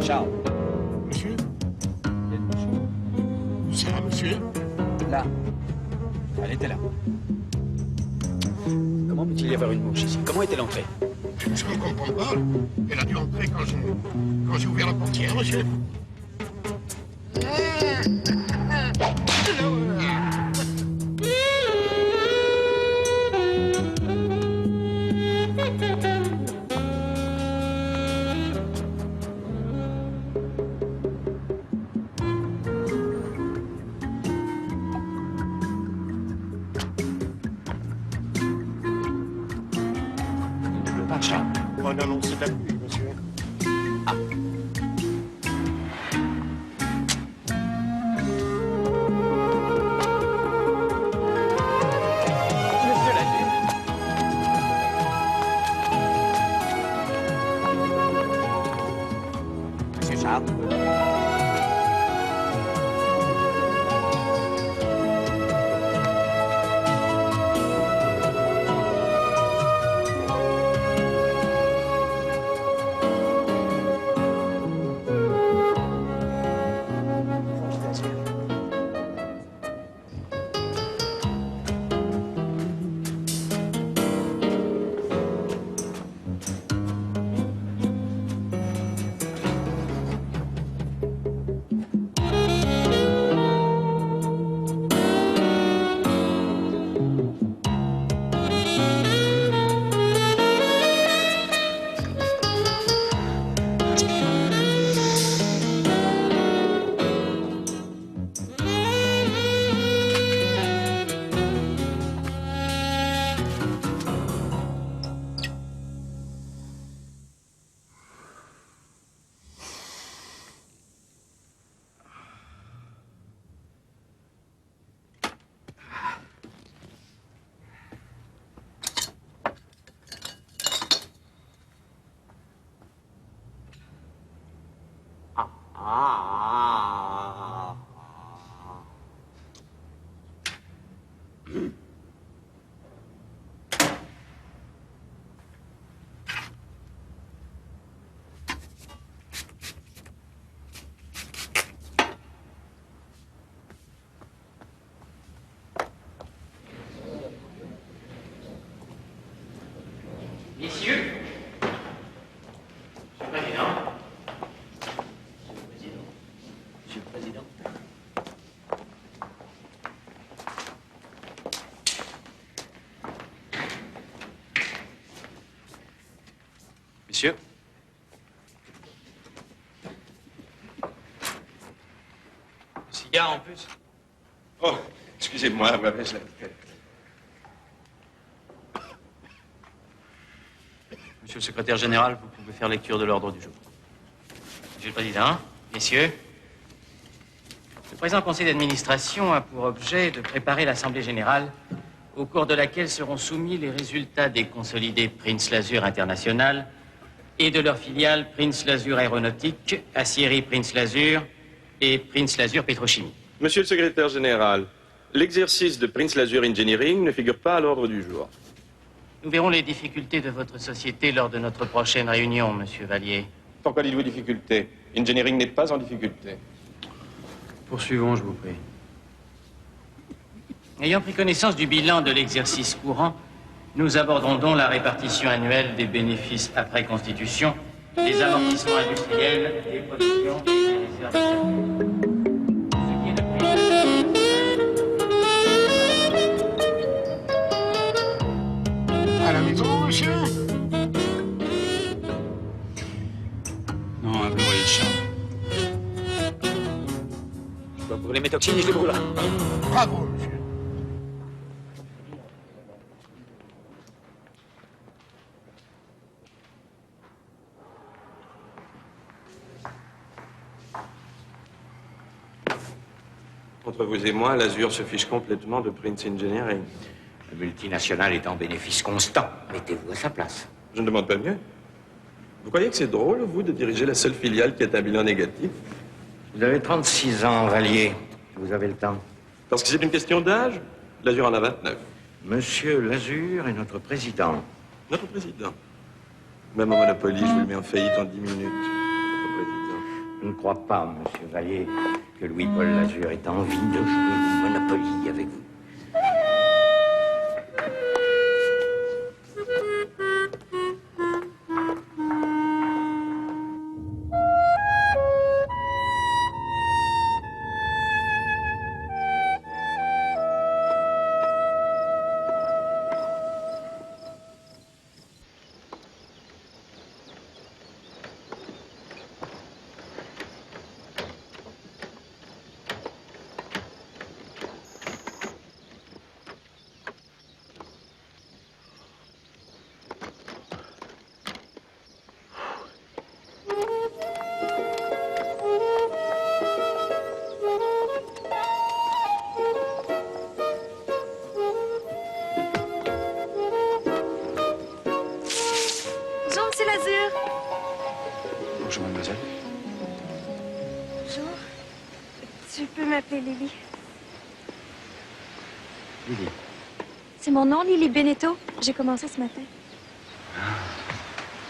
Charles. Monsieur? C'est là, monsieur? Là. Elle était là. Comment peut-il y avoir une mouche ici? Comment est-elle entrée? Je ne comprends pas. Elle a dû entrer quand j'ai ouvert la portière, monsieur. Oh non, non, c'est de la pluie, monsieur. Ah. Monsieur Lazur. Monsieur Charles. Messieurs, Monsieur le Président. Monsieur le Président. Messieurs. Cigare en plus. Oh, excusez-moi, ma mèche la tête. Monsieur le secrétaire général, vous pouvez faire lecture de l'ordre du jour. Monsieur le Président, messieurs, le présent conseil d'administration a pour objet de préparer l'Assemblée générale au cours de laquelle seront soumis les résultats des consolidés Prince Lazur International et de leurs filiales Prince Lazur Aéronautique, Aciérie Prince Lazur et Prince Lazur Pétrochimie. Monsieur le secrétaire général, l'exercice de Prince Lazur Engineering ne figure pas à l'ordre du jour. Nous verrons les difficultés de votre société lors de notre prochaine réunion, Monsieur Vallier. Pourquoi dites-vous difficulté? Engineering n'est pas en difficulté. Poursuivons, je vous prie. Ayant pris connaissance du bilan de l'exercice courant, nous abordons donc la répartition annuelle des bénéfices après constitution, des amortissements industriels, des provisions et des réserves de ce qui est de prix. À la maison, monsieur? Non, un brûler de champ. Je dois brûler mes toxines et je les brûlerai. Bravo, monsieur. Entre vous et moi, l'Azur se fiche complètement de Prince Engineering. Le multinational est en bénéfice constant. Mettez-vous à sa place. Je ne demande pas mieux. Vous croyez que c'est drôle, vous, de diriger la seule filiale qui a un bilan négatif? Vous avez 36 ans, Vallier. Vous avez le temps. Parce que c'est une question d'âge? L'Azur en a 29. Monsieur Lazur est notre président. Notre président. Même au Monopoly, je vous le mets en faillite en 10 minutes. Notre président. crois pas, monsieur Valier, que Louis-Paul Lazur ait envie de jouer au Monopoly avec vous. Bonjour, Monsieur Lazur. Bonjour, mademoiselle. Bonjour. Tu peux m'appeler Lily. Lily. C'est mon nom, Lily Beneteau. J'ai commencé ce matin.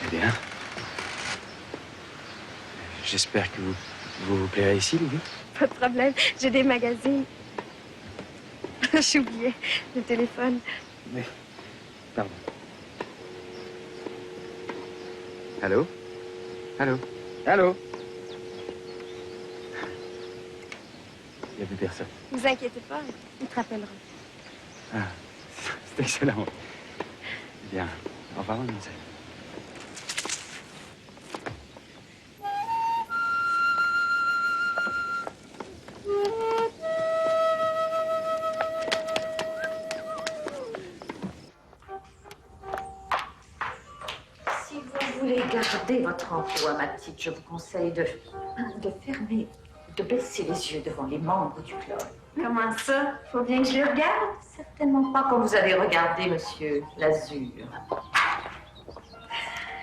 Eh bien. J'espère que vous vous plairez ici, Lily. Pas de problème. J'ai des magazines. J'oubliais le téléphone. Oui. Pardon. Allô? Allô? Allô? Il n'y a plus personne. Ne vous inquiétez pas, il te rappellera. Ah, c'est excellent. Eh bien, au revoir, mademoiselle. Si vous voulez garder votre emploi, ma petite, je vous conseille de fermer, de baisser les yeux devant les membres du club. Comment ça? Faut bien que je les regarde. Certainement pas comme vous avez regardé, monsieur Lazur.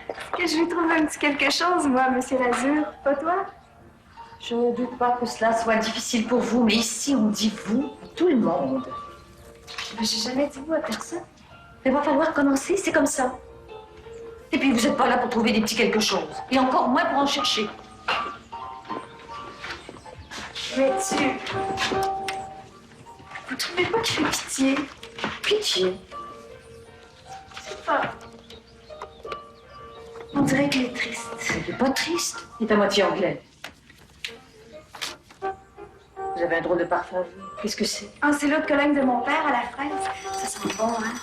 Est-ce que je lui trouve un petit quelque chose, moi, Monsieur Lazur? Pas toi? Je ne doute pas que cela soit difficile pour vous, mais ici, on dit vous à tout le monde. Ben, j'ai jamais dit vous à personne. Il va falloir commencer, c'est comme ça. Et puis, vous n'êtes pas là pour trouver des petits quelque chose, et encore moins pour en chercher. Mais vous trouvez pas qu'il fait pitié? Pitié. C'est pas... On dirait qu'il est triste. Il n'est pas triste, il est à moitié anglais. Vous avez un drôle de parfum, vous. Qu'est-ce que c'est? Ah, c'est l'autre collègue de mon père à la fraise. Ça sent bon, hein?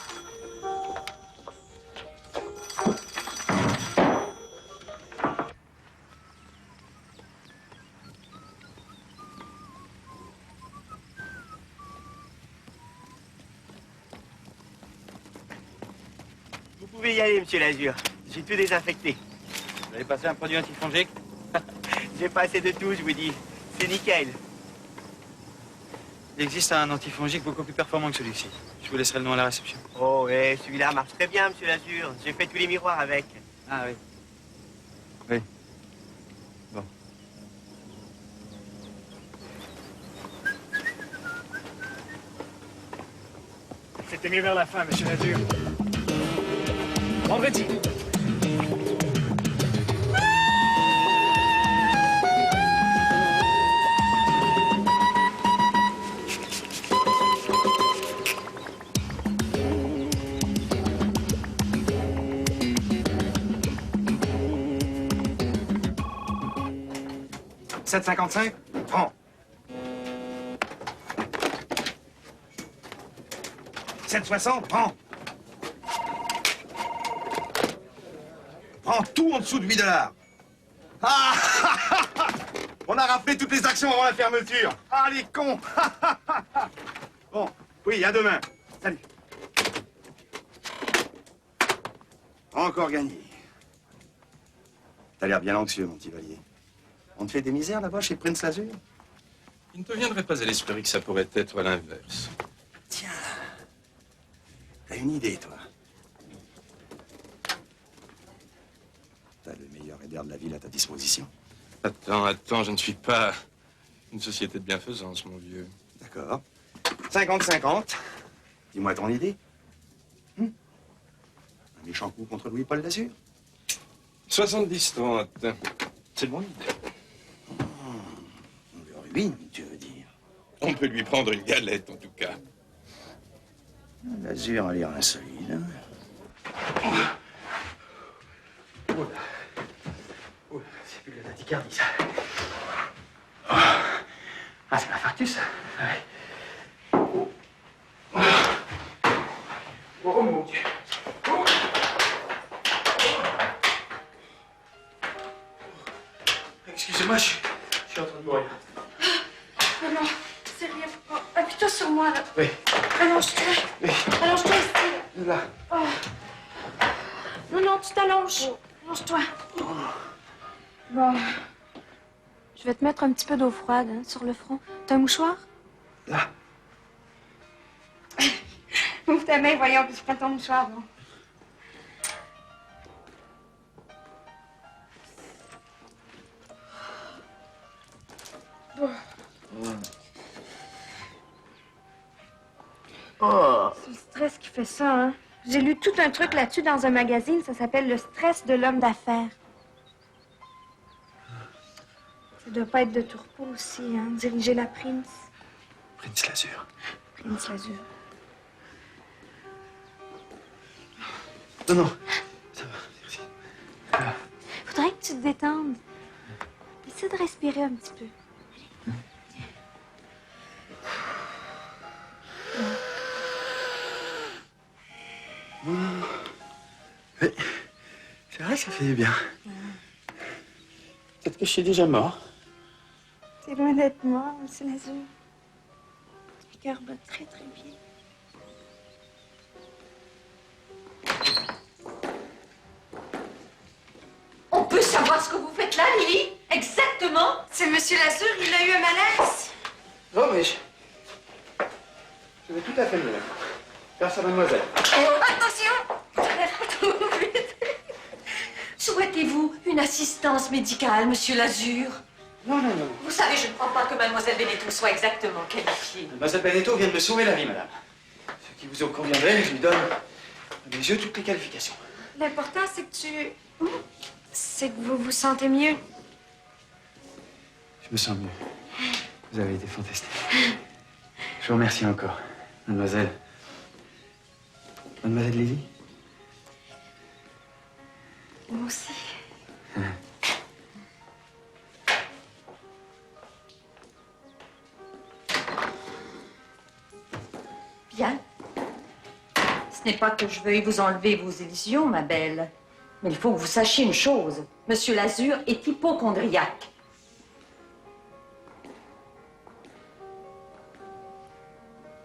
Vous pouvez y aller, monsieur Lazur. J'ai tout désinfecté. Vous avez passé un produit antifongique? J'ai pas assez de tout, je vous dis. C'est nickel. Il existe un antifongique beaucoup plus performant que celui-ci. Je vous laisserai le nom à la réception. Oh, ouais, celui-là marche très bien, monsieur Lazur. J'ai fait tous les miroirs avec. Ah oui. Oui. Bon. C'était mieux vers la fin, monsieur Lazur. Vendredi. « 7,55 ? Prends. 7,60 ? Prends. Prends tout en dessous de 8 $. Ah on a rappelé toutes les actions avant la fermeture. Ah, les cons. Bon, oui, à demain. Salut. Encore gagné. T'as l'air bien anxieux, mon petit Valier. On te fait des misères là-bas chez Prince Lazur? Il ne te viendrait pas à l'esprit que ça pourrait être à l'inverse. Tiens, t'as une idée, toi. T'as le meilleur aider de la ville à ta disposition. Attends, je ne suis pas une société de bienfaisance, mon vieux. D'accord. 50-50. Dis-moi ton idée. Un méchant coup contre Louis-Paul Lazur? 70-30. C'est mon idée. ruine, tu veux dire? On peut lui prendre une galette, en tout cas. L'Azur a l'air insolide. Hein? Oh, c'est plus de la tachycardie, ça. Oh. Ah, c'est l'infarctus, ça. Ouais. Oh, mon Dieu. Oh. Excusez-moi, je suis en train de mourir. Non, non, c'est rien. Oh, appuie-toi sur moi, là. Oui. Allonge-toi. Oui. Allonge-toi ici. Là. Oh. Non, non, tu t'allonges. Allonge-toi. Bon. Je vais te mettre un petit peu d'eau froide hein, sur le front. T'as un mouchoir? Là. Ouvre ta main, voyons, puis je prends ton mouchoir. Bon. C'est le stress qui fait ça, hein? J'ai lu tout un truc là-dessus dans un magazine. Ça s'appelle Le stress de l'homme d'affaires. Ça doit pas être de tout repos aussi, hein? Diriger la Prince. Prince Lazur. Prince Lazur. Non, non. Ça va, merci. Faudrait que tu te détendes. Essaie de respirer un petit peu. Mais c'est vrai que ça fait du bien. Peut-être que je suis déjà mort. C'est loin d'être mort, monsieur Lazur. Le cœur bat très, très bien. On peut savoir ce que vous faites là, Lily? Exactement. C'est monsieur Lazur, il a eu un malaise. Non, mais je vais tout à fait mieux. Grâce à mademoiselle. Attention! Souhaitez-vous une assistance médicale, monsieur Lazur? Non, non, non. Vous savez, je ne crois pas que mademoiselle Benetton soit exactement qualifiée. Mademoiselle Benetton vient de me sauver la vie, madame. Ce qui vous conviendrait, je lui donne à mes yeux toutes les qualifications. L'important, c'est que c'est que vous vous sentez mieux. Je me sens mieux. Vous avez été fantastique. Je vous remercie encore, mademoiselle. Mademoiselle Lévy? Moi aussi. Bien. Ce n'est pas que je veuille vous enlever vos illusions, ma belle. Mais il faut que vous sachiez une chose. Monsieur Lazur est hypocondriaque.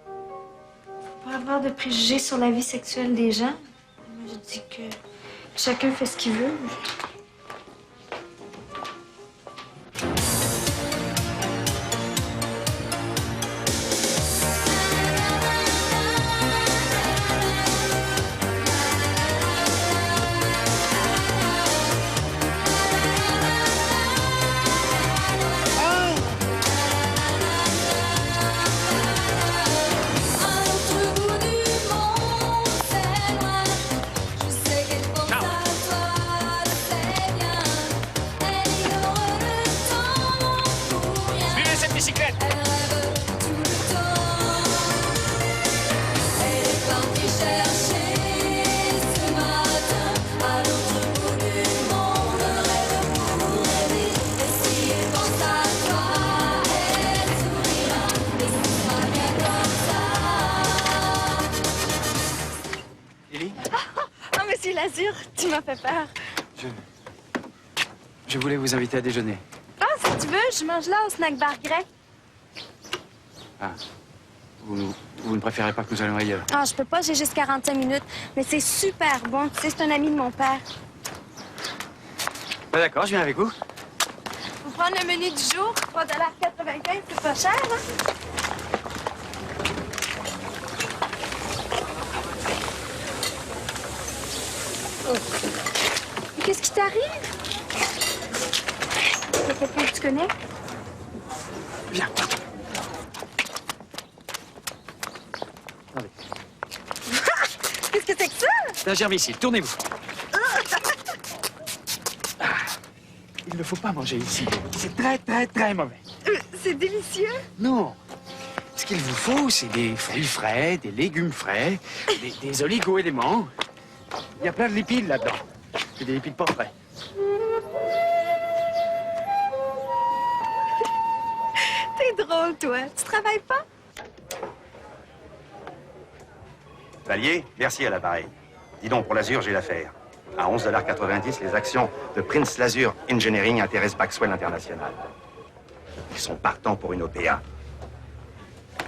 Faut pas avoir de préjugés sur la vie sexuelle des gens. Moi, je dis que chacun fait ce qu'il veut. Lazur, tu m'as fait peur. Je voulais vous inviter à déjeuner. Ah, si tu veux, je mange là au snack bar grec. Ah. Vous ne préférez pas que nous allions ailleurs? Ah, je peux pas, j'ai juste 45 minutes. Mais c'est super bon. Tu sais, c'est un ami de mon père. Ah, d'accord, je viens avec vous. Vous prendre le menu du jour, 3,95 $, c'est pas cher, hein? Qu'est-ce qui t'arrive? Il y a quelqu'un que tu connais? Viens. Attendez. Qu'est-ce que c'est que ça? C'est un germicide, tournez-vous. Il ne faut pas manger ici. C'est très, très, très mauvais. C'est délicieux. Non. Ce qu'il vous faut, c'est des fruits frais, des légumes frais, des oligo-éléments. Il y a plein de lipides là-dedans. Et des lipides pas frais. T'es drôle, toi. Tu travailles pas? Valier, merci à l'appareil. Dis donc, pour l'Azur, j'ai l'affaire. À 11,90 $, les actions de Prince Lazur Engineering intéressent Maxwell International. Ils sont partants pour une OPA.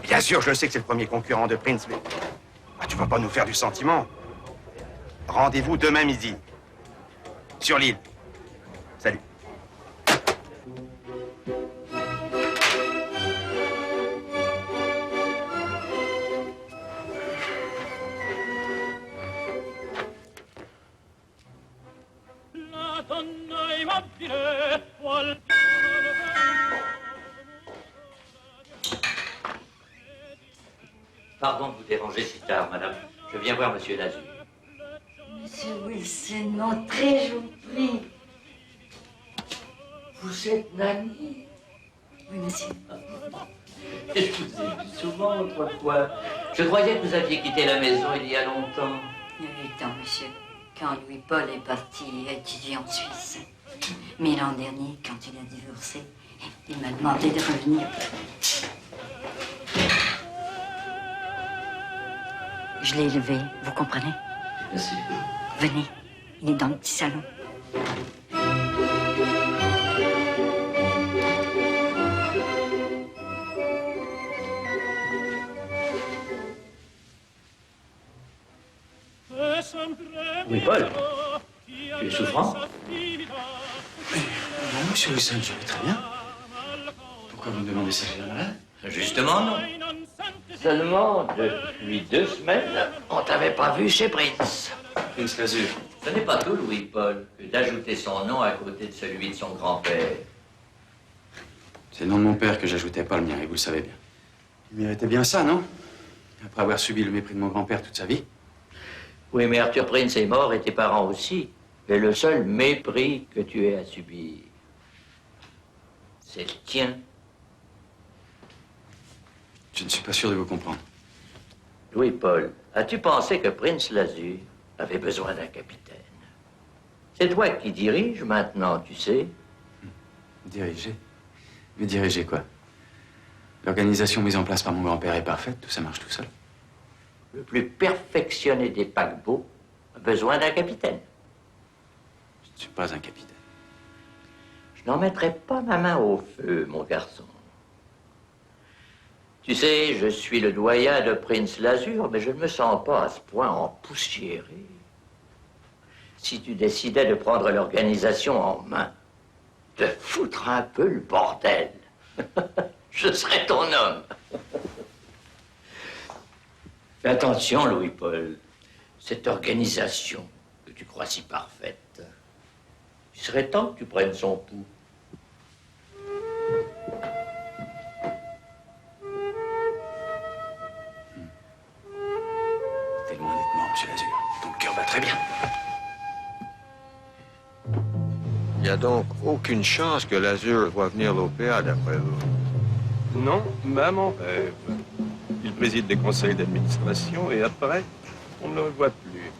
Bien sûr, je sais que c'est le premier concurrent de Prince, mais... Ah, tu vas pas nous faire du sentiment. Rendez-vous demain midi. Sur l'île. Salut. Pardon de vous déranger si tard, madame. Je viens voir monsieur Lazur. Monsieur Wilson, entrez, je vous prie. Vous êtes Nanny? Oui, monsieur. Je vous ai vu souvent autrefois. Je croyais que vous aviez quitté la maison il y a longtemps. Il y a 8 ans, monsieur, quand Louis-Paul est parti étudier en Suisse. Mais l'an dernier, quand il a divorcé, il m'a demandé de revenir. Je l'ai élevé, vous comprenez? Merci. Venez, il est dans le petit salon. Oui, Paul. Tu es souffrant? Non, monsieur Wilson, je vais très bien. Pourquoi vous me demandez ça, j'ai la malade? Justement, non. Seulement, depuis 2 semaines, on t'avait pas vu chez Prince. Prince Lazur. Ce n'est pas tout, Louis-Paul, que d'ajouter son nom à côté de celui de son grand-père. C'est le nom de mon père que j'ajoutais, pas le mien, et vous le savez bien. Il méritait bien ça, non? Après avoir subi le mépris de mon grand-père toute sa vie. Oui, mais Arthur Prince est mort et tes parents aussi. Et le seul mépris que tu aies à subir, c'est le tien. Je ne suis pas sûr de vous comprendre. Louis-Paul, as-tu pensé que Prince Lazur avait besoin d'un capitaine? C'est toi qui dirige maintenant, tu sais. Diriger? Mais diriger quoi? L'organisation mise en place par mon grand-père est parfaite, tout ça marche tout seul. Le plus perfectionné des paquebots a besoin d'un capitaine. Je ne suis pas un capitaine. Je n'en mettrai pas ma main au feu, mon garçon. Tu sais, je suis le doyen de Prince Lazur, mais je ne me sens pas à ce point empoussiéré. Si tu décidais de prendre l'organisation en main, de foutre un peu le bordel, je serais ton homme. Fais attention, Louis-Paul. Cette organisation que tu crois si parfaite, il serait temps que tu prennes son pouls. T'es loin d'être mort, monsieur Lazur. Ton cœur bat très bien. Il n'y a donc aucune chance que l'Azur voit venir l'OPA, d'après vous? Non, même en rêve. Il préside des conseils d'administration et après, on ne le voit plus.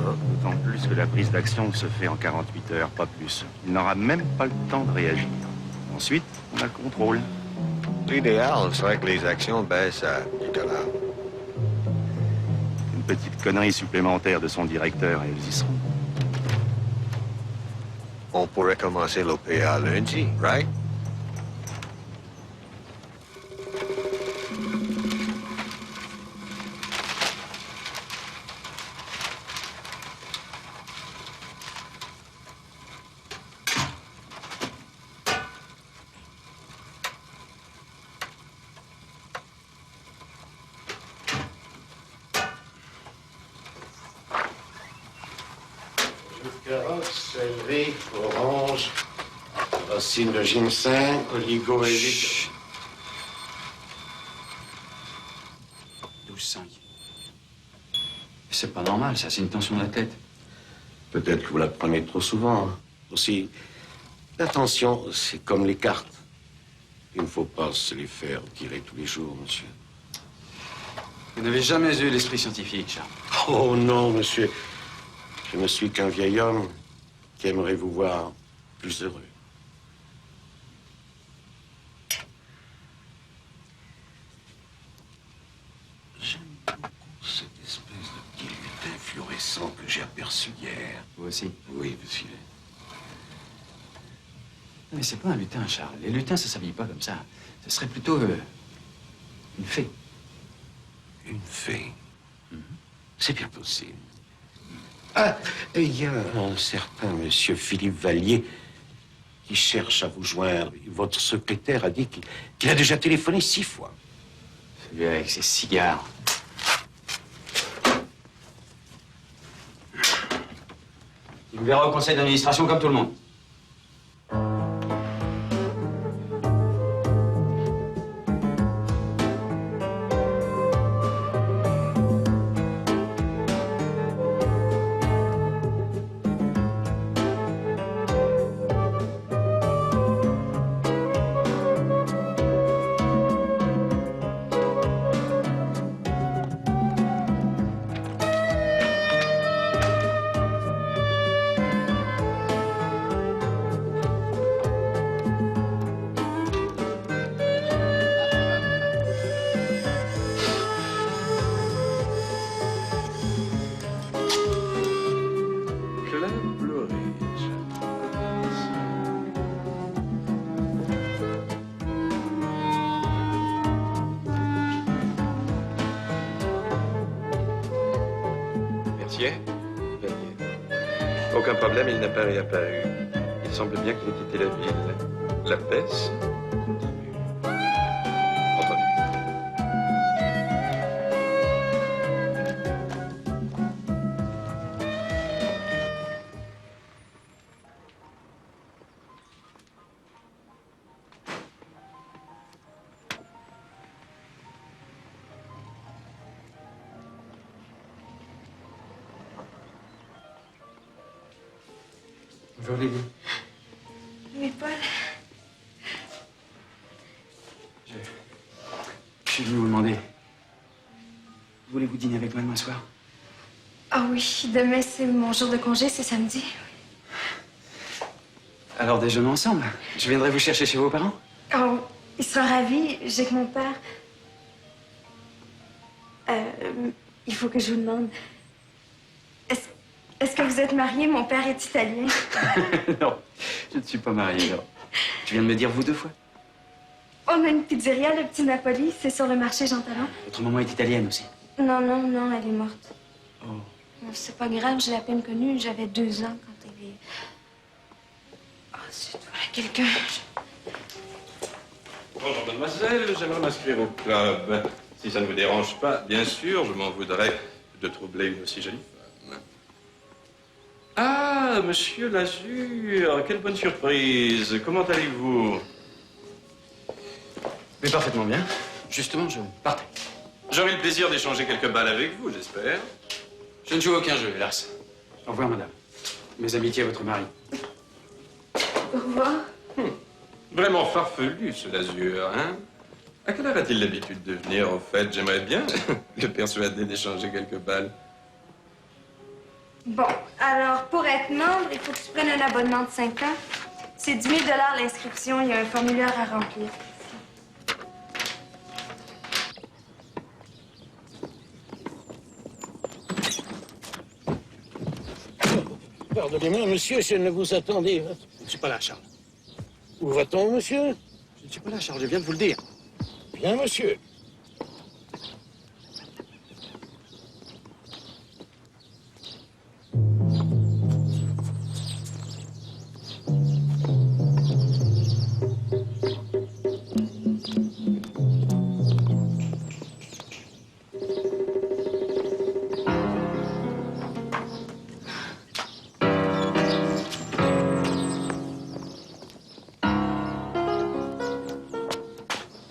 D'autant plus que la prise d'action se fait en 48 heures, pas plus. Il n'aura même pas le temps de réagir. Ensuite, on a le contrôle. L'idéal serait que les actions baissent à $10. Une petite connerie supplémentaire de son directeur et elles y seront. On pourrait commencer l'OPA lundi, right? Carottes, céleri, orange, racines de ginseng, oligo-élique. 12,5. C'est pas normal, ça, c'est une tension de la tête. Peut-être que vous la prenez trop souvent. Aussi, Attention, c'est comme les cartes. Il ne faut pas se les faire tirer tous les jours, monsieur. Vous n'avez jamais eu l'esprit scientifique, Charles. Oh non, monsieur. Je ne suis qu'un vieil homme qui aimerait vous voir plus heureux. J'aime beaucoup cette espèce de petit lutin fluorescent que j'ai aperçu hier. Vous aussi? Oui, monsieur. Non, mais c'est pas un lutin, Charles. Les lutins, ça s'habille pas comme ça. Ce serait plutôt une fée. Une fée? C'est bien possible. Ah, il y a un certain monsieur Philippe Vallier qui cherche à vous joindre. Votre secrétaire a dit qu'il a déjà téléphoné 6 fois. Celui avec ses cigares. Il me verra au conseil d'administration comme tout le monde. Aucun problème, il n'a pas réapparu. Il semble bien qu'il ait quitté la ville. La baisse continue. Entendu. Bonjour, Lily. Oui, Paul. Je suis venu vous demander. Voulez-vous dîner avec moi demain soir? Ah oui, demain, c'est mon jour de congé, c'est samedi. Alors déjeunons ensemble. Je viendrai vous chercher chez vos parents. Oh, il sera ravi. J'ai que mon père. Il faut que je vous demande. Est-ce que vous êtes marié? Mon père est italien. Non, je ne suis pas marié, non. Tu viens de me dire vous 2 fois. On a une pizzeria, le Petit Napoli. C'est sur le marché Jean Talon. Votre maman est italienne aussi. Non, non, non, elle est morte. Oh. C'est pas grave, je l'ai à peine connue. J'avais 2 ans quand elle est... Oh, zut, voilà quelqu'un. Bonjour, mademoiselle. J'aimerais m'inscrire au club. Si ça ne vous dérange pas, bien sûr, je m'en voudrais de troubler une aussi jolie femme. Ah, monsieur Lazur, quelle bonne surprise. Comment allez-vous? Mais parfaitement bien. Justement, je partais. J'aurai le plaisir d'échanger quelques balles avec vous, j'espère. Je ne joue à aucun jeu, hélas. Au revoir, madame. Mes amitiés à votre mari. Au revoir. Vraiment farfelu, ce Lazur, hein? À quelle heure a-t-il l'habitude de venir, au fait? J'aimerais bien le persuader d'échanger quelques balles. Bon, alors, pour être membre, il faut que tu prennes un abonnement de 5 ans. C'est 10 000 $ l'inscription. Il y a un formulaire à remplir. Pardonnez-moi, monsieur, je ne vous attendais. Je ne suis pas là, Charles. Où va-t-on, monsieur? Je ne suis pas là, Charles, je viens de vous le dire. Bien, monsieur.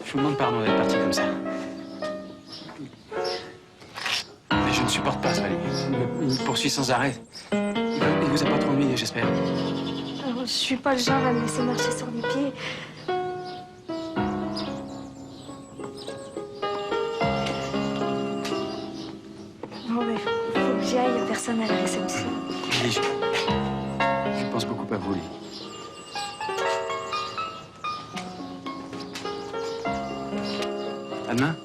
Je vous demande pardon d'être parti comme ça. Mais je ne supporte pas ça. Il me poursuit sans arrêt. Il vous a pas trop ennuyé, j'espère. Oh, je suis pas le genre à me laisser marcher sur les pieds. Bon, ben, faut que j'y aille. Il y a personne à la réception. Lily, je pense beaucoup à vous, Lily. À demain.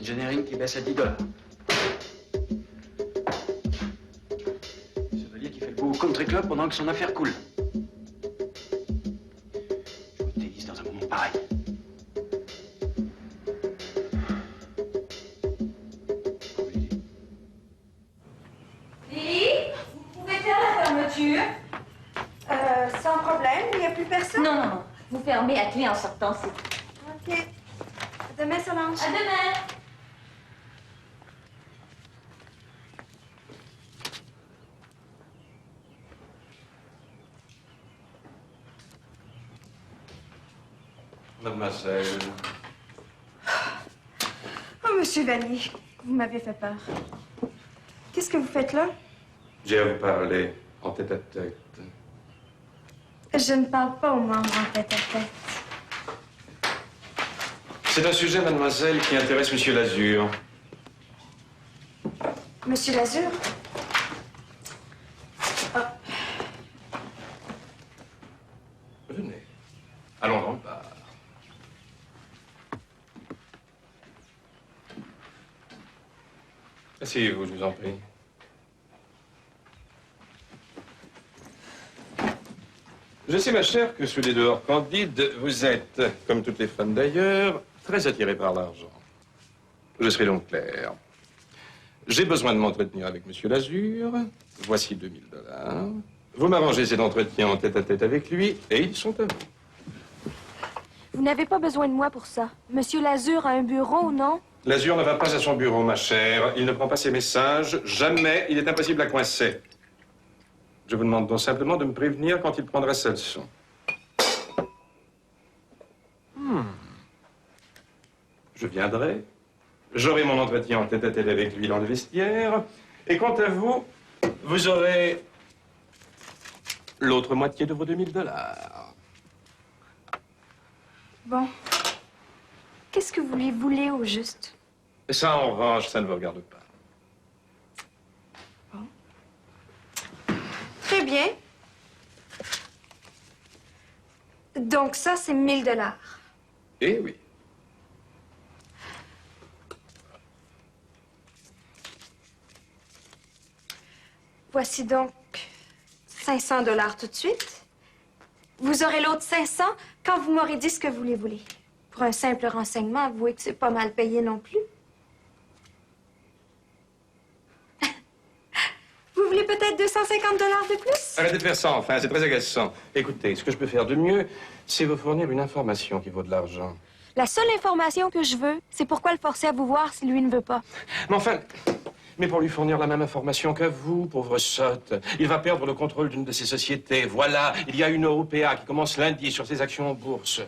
Engineering qui baisse à $10. Chevalier qui fait le beau au country club pendant que son affaire coule. Je me déguise dans un moment pareil. Lily, vous pouvez faire la fermeture? Sans problème, il n'y a plus personne? Non, non, non. Vous fermez à clé en sortant, c'est tout. OK. À demain, Solange. À demain. Mademoiselle, Oh, Monsieur Vanier, vous m'avez fait peur. Qu'est-ce que vous faites là? j'ai à vous parler en tête-à-tête. Je ne parle pas aux membres en tête-à-tête. C'est un sujet, mademoiselle, qui intéresse Monsieur Lazur. Monsieur Lazur? Ah, Venez, allons dans le bar. Asseyez-vous, je vous en prie. Je sais, ma chère, que sous les dehors candides, vous êtes, comme toutes les femmes d'ailleurs, très attirée par l'argent. Je serai donc clair. J'ai besoin de m'entretenir avec Monsieur Lazur. Voici $2000. Vous m'arrangez cet entretien en tête-à-tête avec lui, et ils sont à vous. vous n'avez pas besoin de moi pour ça. Monsieur Lazur a un bureau, non? Lazur ne va pas à son bureau, ma chère. Il ne prend pas ses messages. Jamais. Il est impossible à coincer. Je vous demande donc simplement de me prévenir quand il prendra sa leçon. Je viendrai. J'aurai mon entretien en tête-à-tête avec lui dans le vestiaire. Et quant à vous, vous aurez l'autre moitié de vos $2000. Bon. Qu'est-ce que vous lui voulez au juste? Ça, en revanche, ça ne vous regarde pas. Très bien. Donc ça, c'est $1000. Eh oui. Voici donc $500 tout de suite. Vous aurez l'autre 500 quand vous m'aurez dit ce que vous les voulez. Pour un simple renseignement, avouez que c'est pas mal payé non plus. Vous voulez peut-être $250 de plus? Arrêtez de faire ça, enfin, c'est très agaçant. Écoutez, ce que je peux faire de mieux, c'est vous fournir une information qui vaut de l'argent. La seule information que je veux, c'est pourquoi le forcer à vous voir si lui ne veut pas. Mais enfin, mais pour lui fournir la même information qu'à vous, pauvre sotte, il va perdre le contrôle d'une de ses sociétés. Voilà, il y a une OPA qui commence lundi sur ses actions en bourse.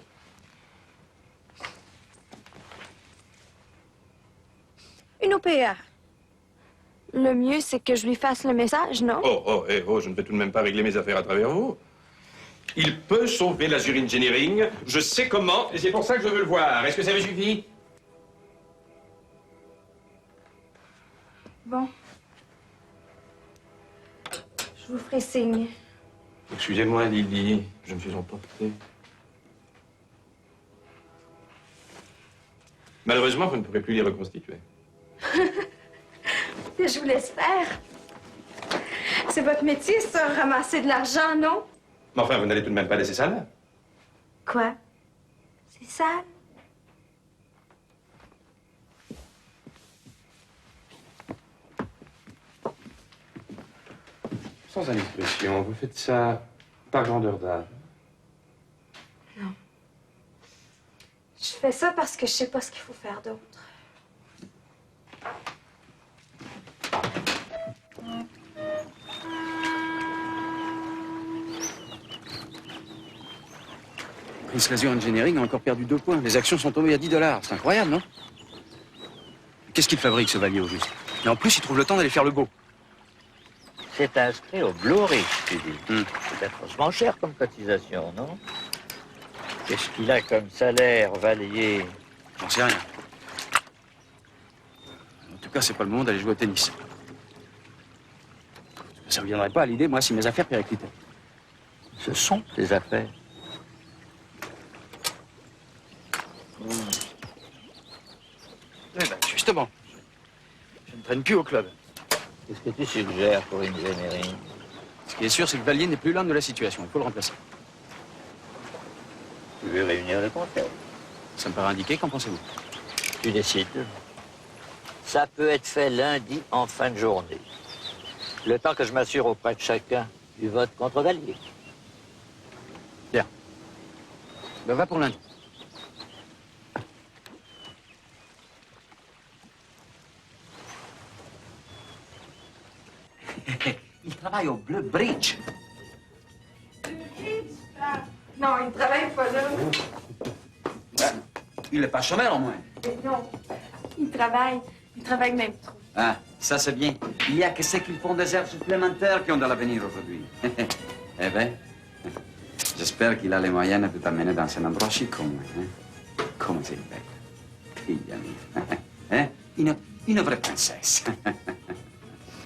Une OPA. Le mieux, c'est que je lui fasse le message, non? Oh, je ne vais tout de même pas régler mes affaires à travers vous. Il peut sauver l'Azur Engineering. Je sais comment, et c'est pour ça que je veux le voir. Est-ce que ça vous suffit? Bon. Je vous ferai signe. Excusez-moi, Lily, je me suis emporté. Malheureusement, vous ne pourrez plus les reconstituer. Je vous laisse faire. C'est votre métier, ça, ramasser de l'argent, non? Mais enfin, vous n'allez tout de même pas laisser ça là. Quoi? C'est sale? Sans indiscrétion, vous faites ça par grandeur d'âme. Non. Je fais ça parce que je sais pas ce qu'il faut faire d'autre. Prince Lazur Engineering a encore perdu 2 points. Les actions sont tombées à $10. C'est incroyable, non? Qu'est-ce qu'il fabrique, ce Vallier, au juste? Et en plus, il trouve le temps d'aller faire le beau. C'est inscrit au Blue Ridge, tu dis. C'est franchement cher comme cotisation, non? Qu'est-ce qu'il a comme salaire, Vallier? J'en sais rien. En tout cas, c'est pas le moment d'aller jouer au tennis. Ça ne viendrait pas à l'idée, moi, si mes affaires périclitaient. Ce sont tes affaires. Eh ben, justement, je ne traîne plus au club. Qu'est-ce que tu suggères pour Engineering? Ce qui est sûr, c'est que Vallier n'est plus l'homme de la situation. Il faut le remplacer. Tu veux réunir le conseil? Ça me paraît indiqué. Qu'en pensez-vous? Tu décides. Ça peut être fait lundi en fin de journée. Le temps que je m'assure auprès de chacun du vote contre Vallier. Bien. Ben, va pour lundi. Il travaille au Bleu Bridge. Non, il ne travaille pas là. Il n'est pas chômeur, au moins. Mais non, il travaille. Il travaille même trop. Ah, ça c'est bien. Il y a que ceux qui font des heures supplémentaires qui ont de l'avenir aujourd'hui. Eh bien, j'espère qu'il a les moyens de t'amener dans un endroit chic comme moi. Hein? Comment c'est belle. Fille amie. Hein? Une vraie princesse.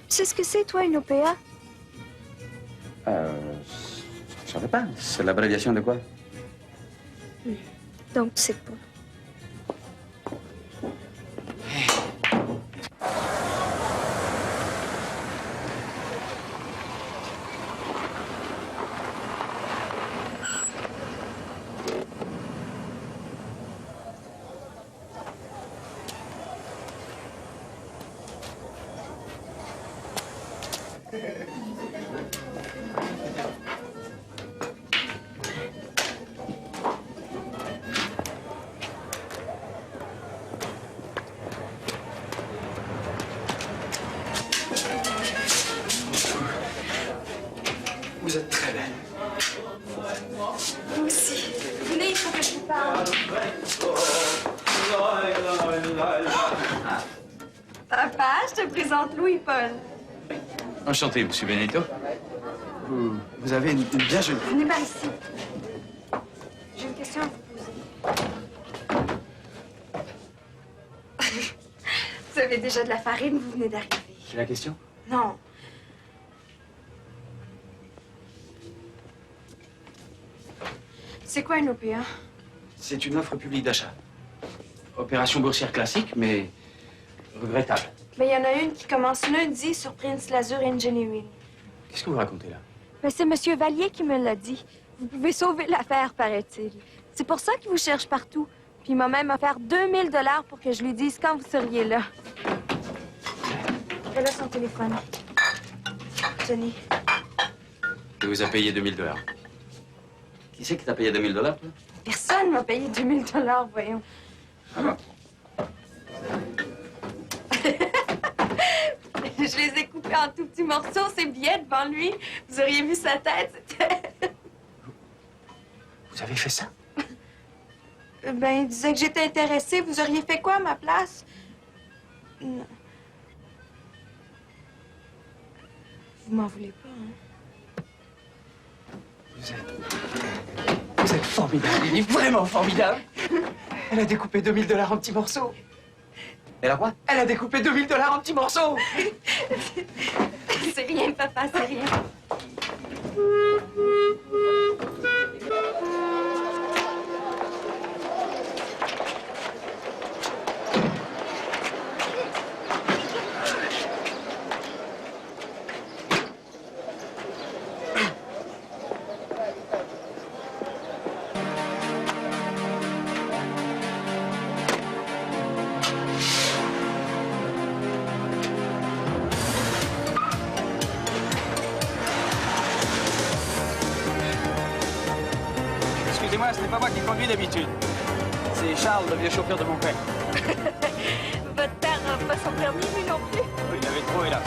Tu sais ce que c'est, toi, une OPA? Je savais pas. C'est l'abréviation de quoi? Donc, tu sais pas. Vous êtes très belle. Vous aussi. Venez, il faut que je vous parle. Papa, je te présente Louis-Paul. Enchanté, monsieur Benito. Vous avez une bien jolie... Venez par ici. J'ai une question à vous poser. Vous avez déjà de la farine, vous venez d'arriver. C'est la question? Non. C'est quoi une OPA? C'est une offre publique d'achat. Opération boursière classique, mais regrettable. Mais il y en a une qui commence lundi sur Prince Lazur Engineering. Qu'est-ce que vous racontez là? Mais c'est Monsieur Vallier qui me l'a dit. Vous pouvez sauver l'affaire, paraît-il. C'est pour ça qu'il vous cherche partout. Puis il m'a même offert 2000 $ pour que je lui dise quand vous seriez là. Elle a son téléphone. Tenez. Il vous a payé 2000 $. Qui c'est qui t'a payé 2000 $, toi? Personne m'a payé 2000 $, voyons. Ah bon? Je les ai coupés en tout petits morceaux, ces billets devant lui. Vous auriez vu sa tête, c'était... Vous avez fait ça? Ben, il disait que j'étais intéressée. Vous auriez fait quoi à ma place? Non. Vous m'en voulez pas, hein? Vous êtes formidable. Il est vraiment formidable. Elle a découpé 2000 $ en petits morceaux. Et la quoi? Elle a découpé 2000 $ en petits morceaux. C'est rien, papa, c'est rien. ce n'est pas moi qui conduis d'habitude. C'est Charles, le vieux chauffeur de mon père. Votre père n'a pas son permis, lui non plus. Oui, il avait trop, hélas.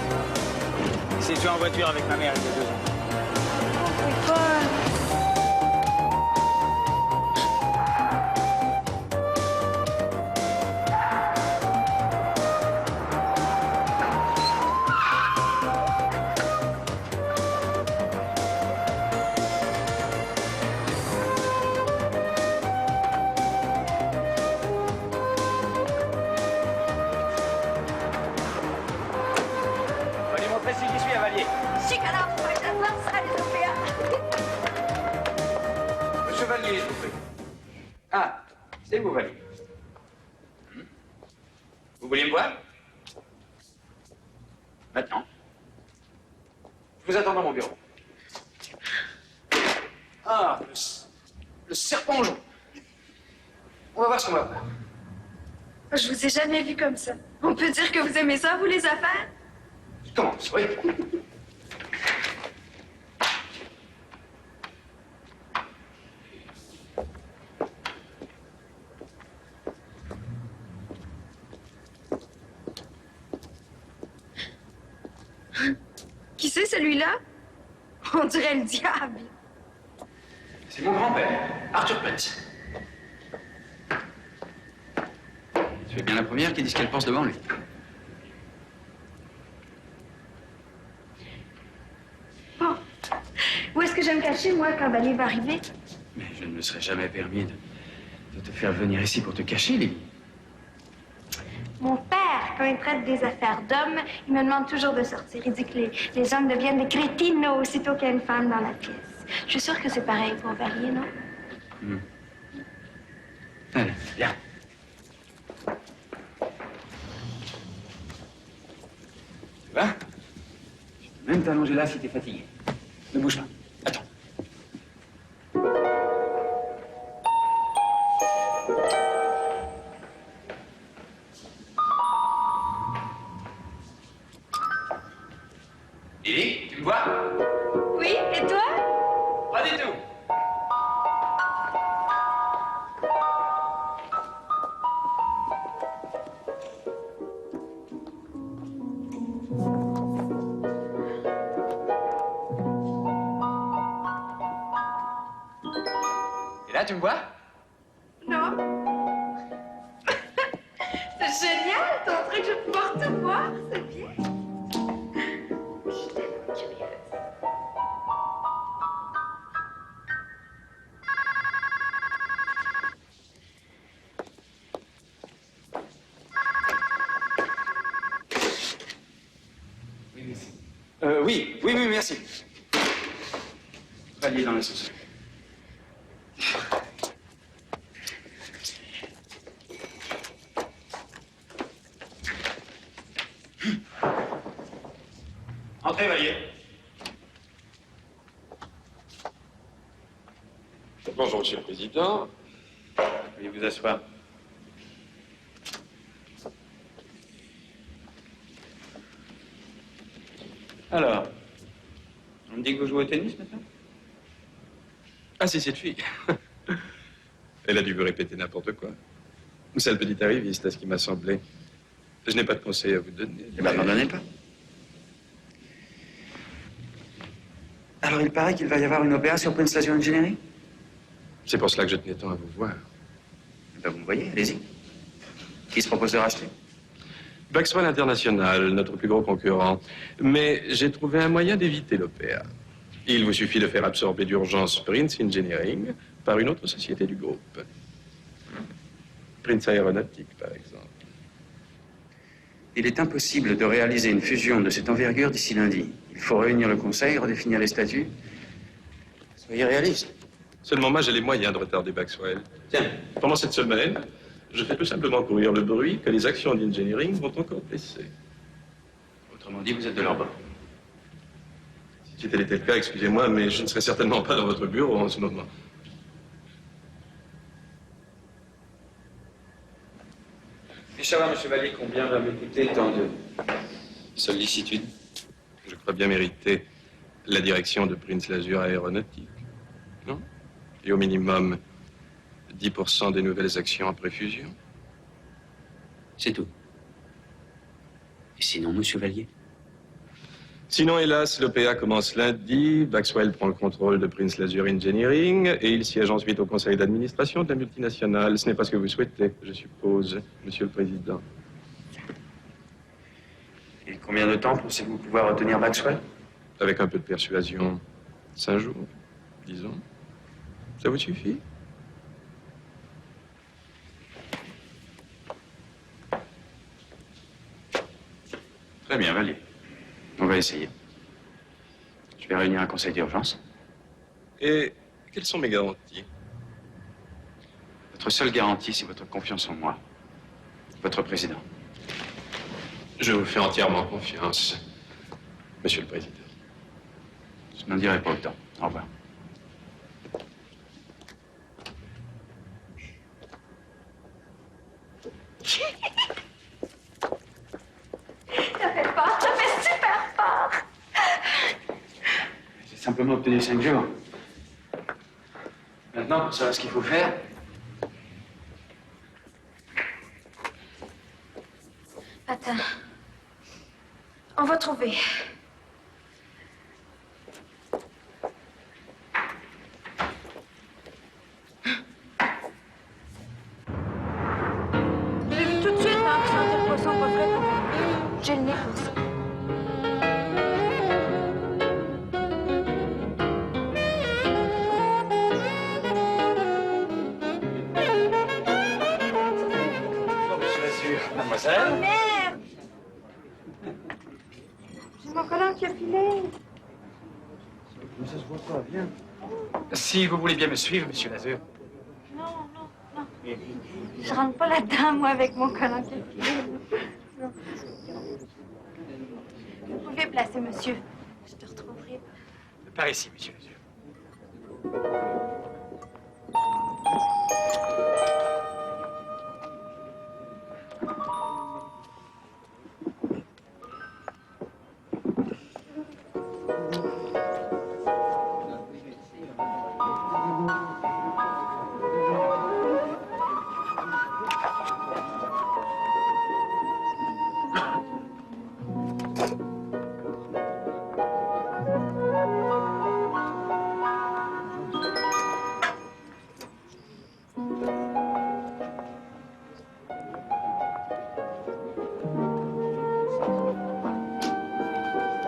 Il s'est tué en voiture avec ma mère il y a 2 ans. Oh, oui, pas. On va lui montrer ce qui suit à Valier. Monsieur Valier, je vous prie. Ah, c'est vous, Valier. Vous vouliez me voir? Maintenant. Je vous attends dans mon bureau. Ah, le serpent jaune. On va voir ce qu'on va voir. Je vous ai jamais vu comme ça. On peut dire que vous aimez ça, vous, les affaires? Je commence, oui. Qui c'est, celui-là? On dirait le diable. C'est mon grand-père, Arthur Prince. Tu es bien la première qui dit ce qu'elle pense devant lui. Bon. Où est-ce que je vais me cacher, moi, quand Valier va arriver? Mais je ne me serais jamais permis de te faire venir ici pour te cacher, Lily. Mon père, quand il traite des affaires d'hommes, il me demande toujours de sortir. Il dit que les hommes deviennent des crétinos aussitôt qu'il y a une femme dans la pièce. Je suis sûre que c'est pareil pour Valier, non? Allez, viens. Tu vas? Je peux même t'allonger là si t'es fatigué. Ne bouge pas. Attends. Lily, tu me vois? Oui, et toi? Pas du tout. Et là, tu me vois? Non. C'est génial, ton truc, je vais pouvoir te voir, c'est bien. Je suis tellement curieuse. Oui, merci. Valier dans l'ascenseur. Entrez, Valier. Bonjour, Monsieur le Président. Veuillez vous asseoir. Alors, on me dit que vous jouez au tennis maintenant? Ah, c'est cette fille. Elle a dû vous répéter n'importe quoi. Sale petite arriviste, à ce qui m'a semblé. Je n'ai pas de conseil à vous donner. Eh ben, n'en donnez pas. Alors, il paraît qu'il va y avoir une opéra sur Prince Lazur Engineering? C'est pour cela que je tenais tant à vous voir. Eh ben, vous me voyez, allez-y. Qui se propose de racheter? Baxwell International, notre plus gros concurrent. Mais j'ai trouvé un moyen d'éviter l'OPA. Il vous suffit de faire absorber d'urgence Prince Engineering par une autre société du groupe. Prince Aéronautique, par exemple. Il est impossible de réaliser une fusion de cette envergure d'ici lundi. Il faut réunir le conseil, redéfinir les statuts. Soyez réaliste. Seulement moi, j'ai les moyens de retarder Baxwell. Tiens. Pendant cette semaine, je fais tout simplement courir le bruit que les actions d'engineering vont encore baisser. Autrement dit, vous êtes de leur bord. Si tel était le cas, excusez-moi, mais je ne serais certainement pas dans votre bureau en ce moment. Puis savoir, monsieur Valier, combien va me coûter tant de sollicitude? Je crois bien mériter la direction de Prince Lazur Aéronautique. Non? Et au minimum, 10% des nouvelles actions après fusion. C'est tout. Et sinon, monsieur Vallier? Sinon, hélas, l'OPA commence lundi. Baxwell prend le contrôle de Prince Lazur Engineering et il siège ensuite au conseil d'administration de la multinationale. Ce n'est pas ce que vous souhaitez, je suppose, monsieur le président. Et combien de temps pensez-vous pouvoir retenir Maxwell? Avec un peu de persuasion, 5 jours, disons. Ça vous suffit? Très bien, Vallier. On va essayer. Je vais réunir un conseil d'urgence. Et quelles sont mes garanties? Votre seule garantie, c'est votre confiance en moi. Votre président. Je vous fais entièrement confiance, monsieur le président. Je n'en dirai pas autant. Au revoir. Ça fait peur, ça fait super peur. J'ai simplement obtenu 5 jours. Maintenant, pour savoir ce qu'il faut faire, Attends. On va trouver. Je l'ai vu tout de suite, hein, que sentir le poisson pas frais. J'ai le nez pour ça. mademoiselle. Oh, merde! J'ai mon collant qui a filé. Mais ça se voit pas, bien. Si vous voulez bien me suivre, monsieur Lazur. Non, non, non. Je rentre pas là-dedans, moi, avec mon collant qui a filé. Non. Vous pouvez placer, monsieur. Je te retrouverai. Par ici, monsieur Lazur.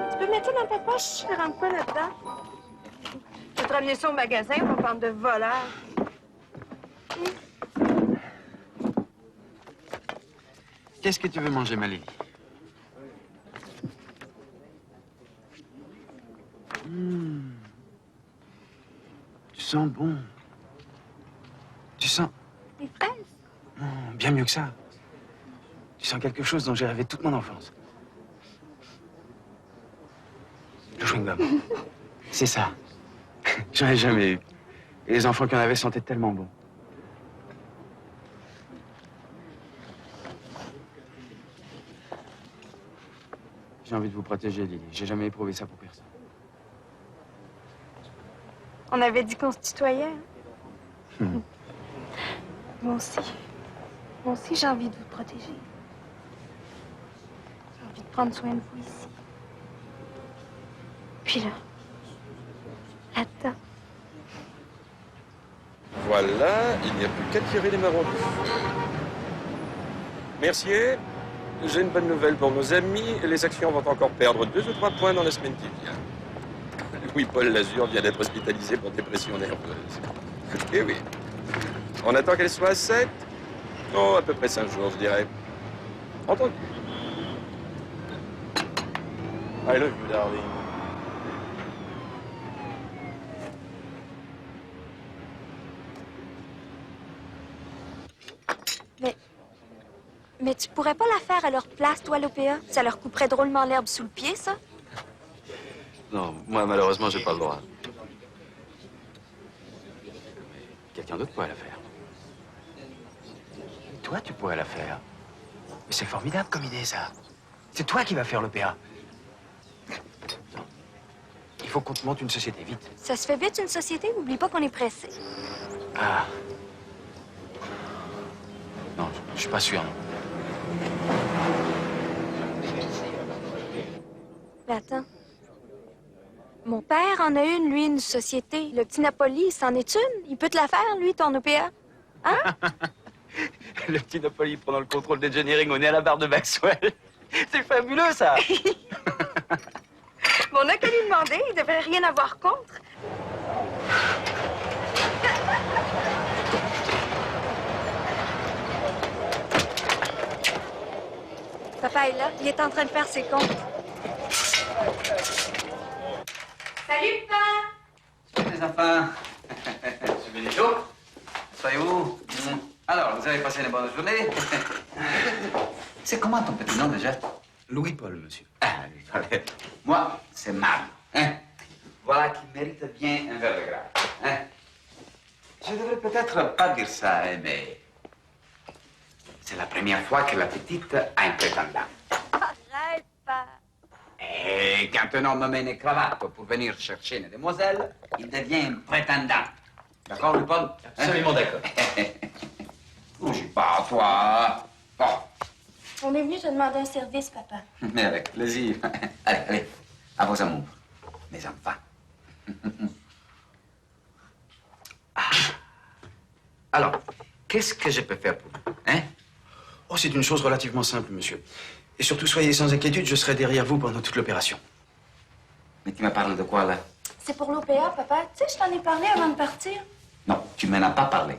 Tu peux mettre ça dans ta poche? Je rentre pas là-dedans. Je vais te ramener ça au magasin pour prendre de voleurs. Qu'est-ce que tu veux manger, ma Lily? Tu sens bon. Tu sens... Des fraises? Non, bien mieux que ça. Tu sens quelque chose dont j'ai rêvé toute mon enfance. Le chewing-gum. C'est ça. J'en ai jamais eu. Et les enfants qui en avaient sentaient tellement bon. J'ai envie de vous protéger, Lily. J'ai jamais éprouvé ça pour personne. On avait dit qu'on se tutoyait. Hein? Moi aussi. Moi aussi, j'ai envie de vous protéger. J'ai envie de prendre soin de vous ici. Puis là, là-dedans. Voilà, il n'y a plus qu'à tirer les marrons du feu. Mercier, j'ai une bonne nouvelle pour nos amis. Les actions vont encore perdre 2 ou 3 points dans la semaine qui vient. Louis-Paul Lazur vient d'être hospitalisé pour dépression nerveuse. Eh oui. On attend qu'elle soit à 7? Oh, à peu près 5 jours, je dirais. Entendu. I love you, darling. Mais tu pourrais pas la faire à leur place, toi, l'OPA? Ça leur couperait drôlement l'herbe sous le pied, ça? Non, moi, malheureusement, j'ai pas le droit. Quelqu'un d'autre pourrait la faire. Toi, tu pourrais la faire. Mais c'est formidable comme idée, ça. C'est toi qui vas faire l'OPA. Non. Il faut qu'on te monte une société, vite. Ça se fait vite, une société? Oublie pas qu'on est pressé. Ah. Je suis pas sûr, non. Mais attends. Mon père en a une, lui, une société. Le petit Napoli, c'en est une. Il peut te la faire, lui, ton OPA. Hein? Le petit Napoli prenant le contrôle d'engineering au nez à la barre de Maxwell. C'est fabuleux, ça. Bon, on n'a qu'à lui demander. Il devrait rien avoir contre. Papa est là. Il est en train de faire ses comptes. Salut, papa! Les enfants, je vais les jours. Soyez-vous. Alors, vous avez passé une bonne journée? C'est comment ton petit nom déjà? Louis-Paul, monsieur. Ah, Louis-Paul. Moi, c'est Mario. Hein? Voilà qui mérite bien un verre de grâce. Hein? Je devrais peut-être pas dire ça, hein, mais c'est la première fois que la petite a un prétendant. Arrête, papa. Et quand un homme met une cravate pour venir chercher une demoiselle, il devient un prétendant. D'accord, Louis-Paul? Absolument d'accord. Rougis pas, toi. Bon, On est venu te demander un service, papa. mais avec plaisir. Allez, allez, à vos amours, mes enfants. Ah. Alors, qu'est-ce que je peux faire pour vous, hein? Oh, c'est une chose relativement simple, monsieur. Et surtout, soyez sans inquiétude, je serai derrière vous pendant toute l'opération. Mais tu me parles de quoi, là? C'est pour l'OPA, papa. Tu sais, je t'en ai parlé avant de partir. Non, tu m'en as pas parlé.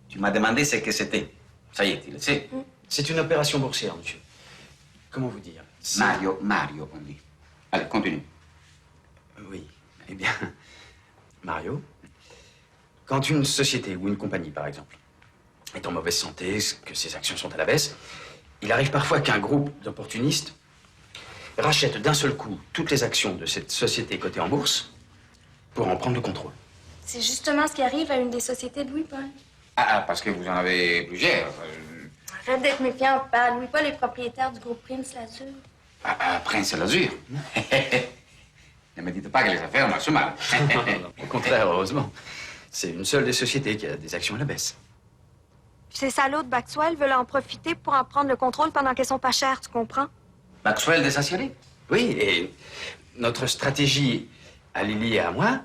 Tu m'as demandé ce que c'était. Ça y est, tu le sais. C'est une opération boursière, monsieur. Comment vous dire? Mario, Mario, on dit. Allez, continue. Oui. Eh bien, Mario, quand une société ou une compagnie, par exemple, est en mauvaise santé, que ses actions sont à la baisse, il arrive parfois qu'un groupe d'opportunistes rachète d'un seul coup toutes les actions de cette société cotée en bourse pour en prendre le contrôle. C'est justement ce qui arrive à une des sociétés de Louis-Paul. Ah, parce que vous en avez plusieurs. Arrête d'être méfiant, papa. Louis-Paul est propriétaire du groupe Prince Lazur. Prince Lazur. Ne me dites pas que les affaires marchent mal. Au contraire, heureusement. C'est une seule des sociétés qui a des actions à la baisse. Ces salauds de Maxwell veulent en profiter pour en prendre le contrôle pendant qu'elles sont pas chères, tu comprends? Maxwell des aciéries? Oui, et notre stratégie à Lily et à moi,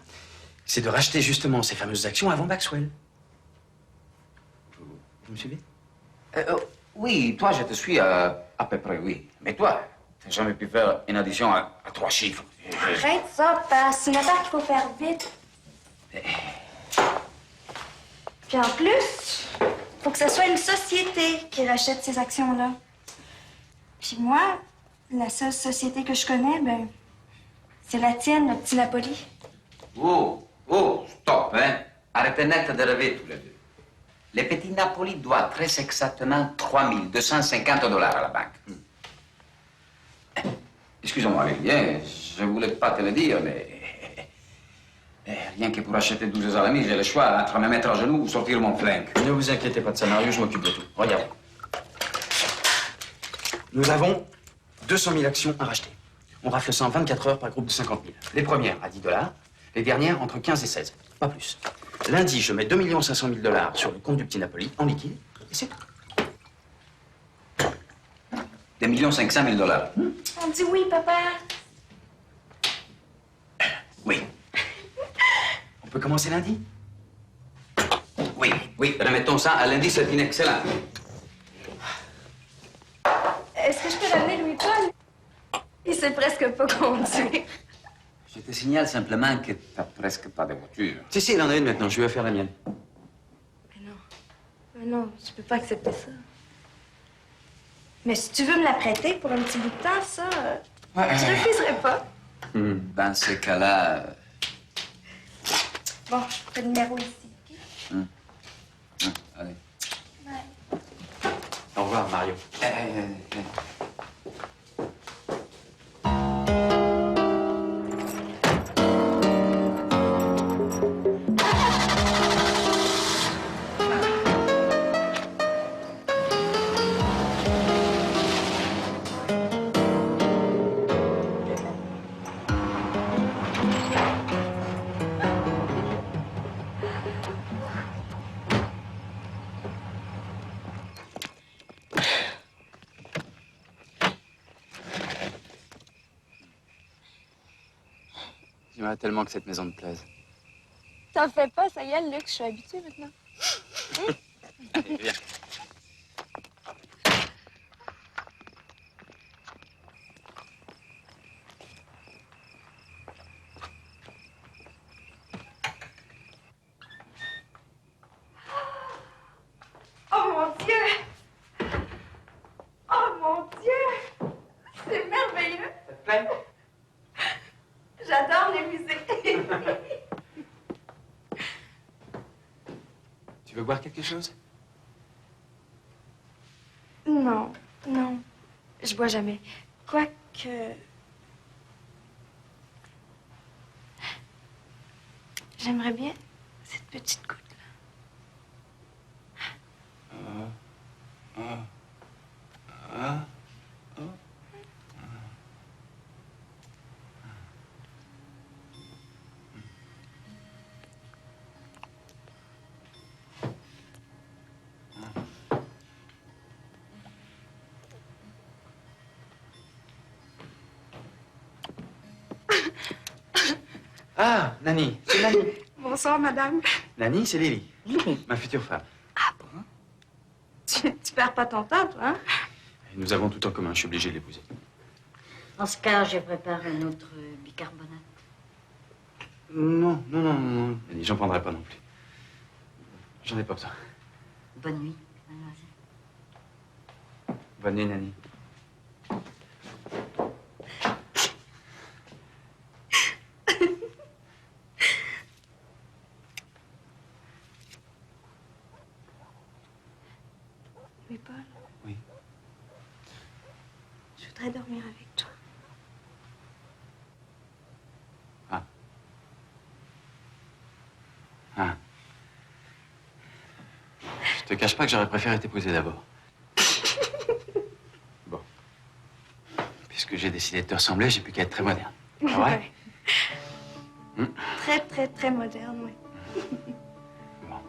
c'est de racheter justement ces fameuses actions avant Maxwell. Vous me suivez? Oui, toi, je te suis à peu près, oui. Mais toi, t'as jamais pu faire une addition à 3 chiffres. Arrête ça, papa. C'est une affaire qu'il faut faire vite. Puis en plus, faut que ce soit une société qui rachète ces actions-là. Puis moi, la seule société que je connais, ben, c'est la tienne, le petit Napoli. Oh, stop, hein. Arrêtez net de rêver tous les deux. Le petit Napoli doit très exactement 3250 $ à la banque. Excuse-moi, Lily, hein, je voulais pas te le dire, mais rien que pour acheter 12 salamis, j'ai le choix entre me mettre à genoux ou sortir mon flingue. Ne vous inquiétez pas de ça, Mario, je m'occupe de tout. Regarde. Nous avons 200 000 actions à racheter. On rafle ça en 24 heures par groupe de 50 000. Les premières à 10 $, les dernières entre 15 et 16, pas plus. Lundi, je mets 2 500 000 $ sur le compte du petit Napoli, en liquide, et c'est tout. 2 500 000 $. On dit oui, papa. Oui. On peut commencer lundi? Oui, remettons ça à lundi, c'est une excellente. Est-ce que je peux ramener Louis-Paul? Il sait presque pas conduire. Je te signale simplement que t'as presque pas de voiture. Si, il en a une maintenant, je vais faire la mienne. Mais non, je peux pas accepter ça. Mais si tu veux me la prêter pour un petit bout de temps, ça, je refuserai pas. Dans ce cas-là... Bon, je prends le numéro ici. Allez. Ouais. Au revoir, Mario. J'aimerais tellement que cette maison te plaise. T'en fais pas, ça y est, Luc, je suis habituée maintenant. Allez, viens. Oh mon Dieu! Oh mon Dieu! C'est merveilleux! Ça te plaît? J'adore les musées. Tu veux boire quelque chose? Non, non. Je bois jamais. Quoique... J'aimerais bien cette petite goutte-là. Ah, Nani, c'est Nani. Bonsoir, madame. Nani, c'est Lily. Ma future femme. Ah bon? Tu perds pas ton temps, toi, hein? Et nous avons tout en commun, je suis obligé de l'épouser. En ce cas, je prépare un autre bicarbonate. Non, non, non, non. Nani, j'en prendrai pas non plus. J'en ai pas besoin. Bonne nuit, mademoiselle. Bonne nuit, Nani. Oui, Paul. Oui. Je voudrais dormir avec toi. Ah. Ah. Je te cache pas que j'aurais préféré t'épouser d'abord. Bon. Puisque j'ai décidé de te ressembler, j'ai plus qu'à être très moderne. Ah ouais? Très, très, très moderne, oui. Bon.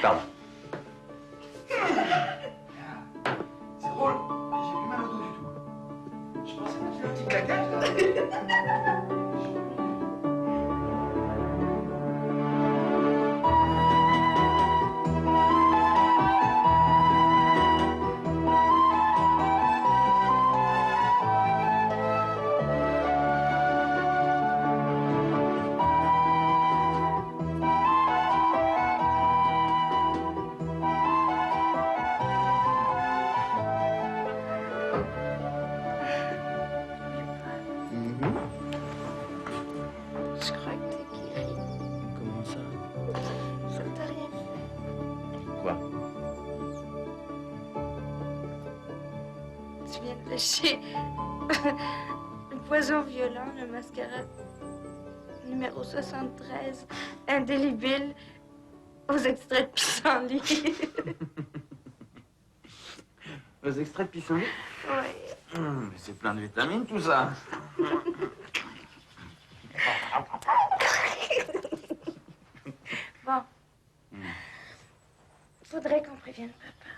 Pardon. C'est drôle, j'ai plus mal au dos du tout. Je pensais que tu as un petit claquage. Je crois que t'es guéri. Comment ça? Ça t'a rien fait. Quoi? Tu viens de lâcher le poison violent, le mascara numéro 73, indélébile, aux extraits de pissenlit. Aux extraits de pissenlit? Oui. Mais c'est plein de vitamines, tout ça. Bon. Faudrait qu'on prévienne papa.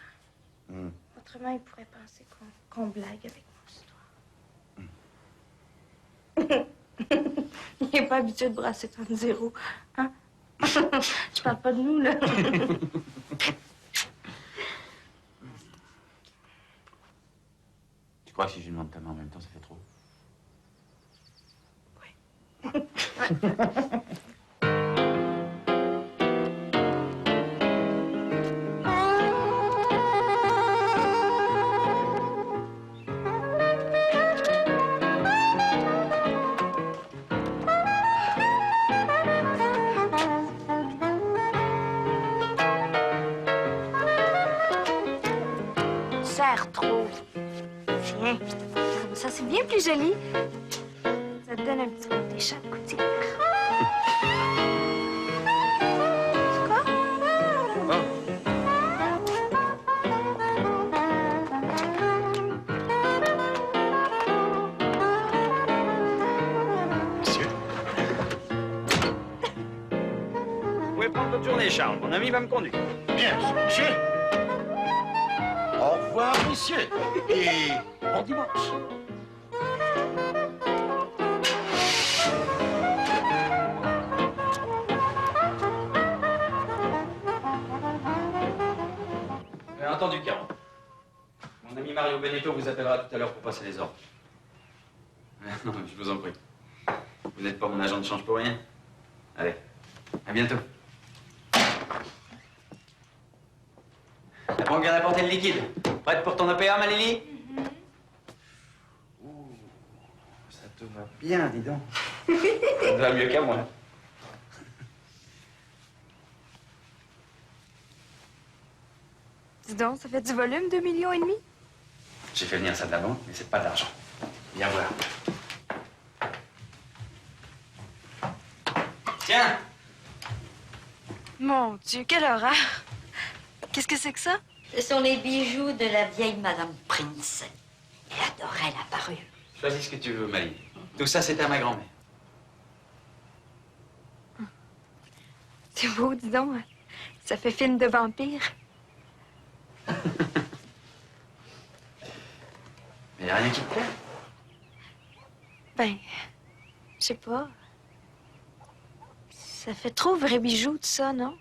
Autrement, il pourrait penser qu'on blague avec mon histoire. Il n'est pas habitué de brasser tant de zéro. Hein? Je parle pas de nous, là. Tu crois que si je lui demande ta main en même temps, ça fait trop? Tu sers trop. Viens. Comme ça, c'est bien plus joli. Ça te donne un petit côté chat de couture. C'est quoi? Monsieur. Vous pouvez prendre votre journée, Charles. Mon ami va me conduire. Bien, monsieur. Au revoir, messieurs. Et bon dimanche. général Benito vous appellera tout à l'heure pour passer les ordres. Non, je vous en prie. Vous n'êtes pas mon agent de change pour rien. Allez, à bientôt. La banque vient d'apporter le liquide. Prête pour ton OPA, ma Lily? Ouh, ça te va bien, dis donc. Ça te va mieux qu'à moi. Dis donc, ça fait du volume, 2,5 millions. J'ai fait venir ça de la banque, mais c'est pas de l'argent. Viens voir. Tiens! Mon Dieu, quelle horreur! Qu'est-ce que c'est que ça? Ce sont les bijoux de la vieille Madame Prince. Elle adorait la parure. Choisis ce que tu veux, Malie. Tout ça, c'était à ma grand-mère. C'est beau, dis donc. Ça fait film de vampire. Mais y a rien qui te plaît? Ben, je sais pas. Ça fait trop vrai bijou, tout ça, non?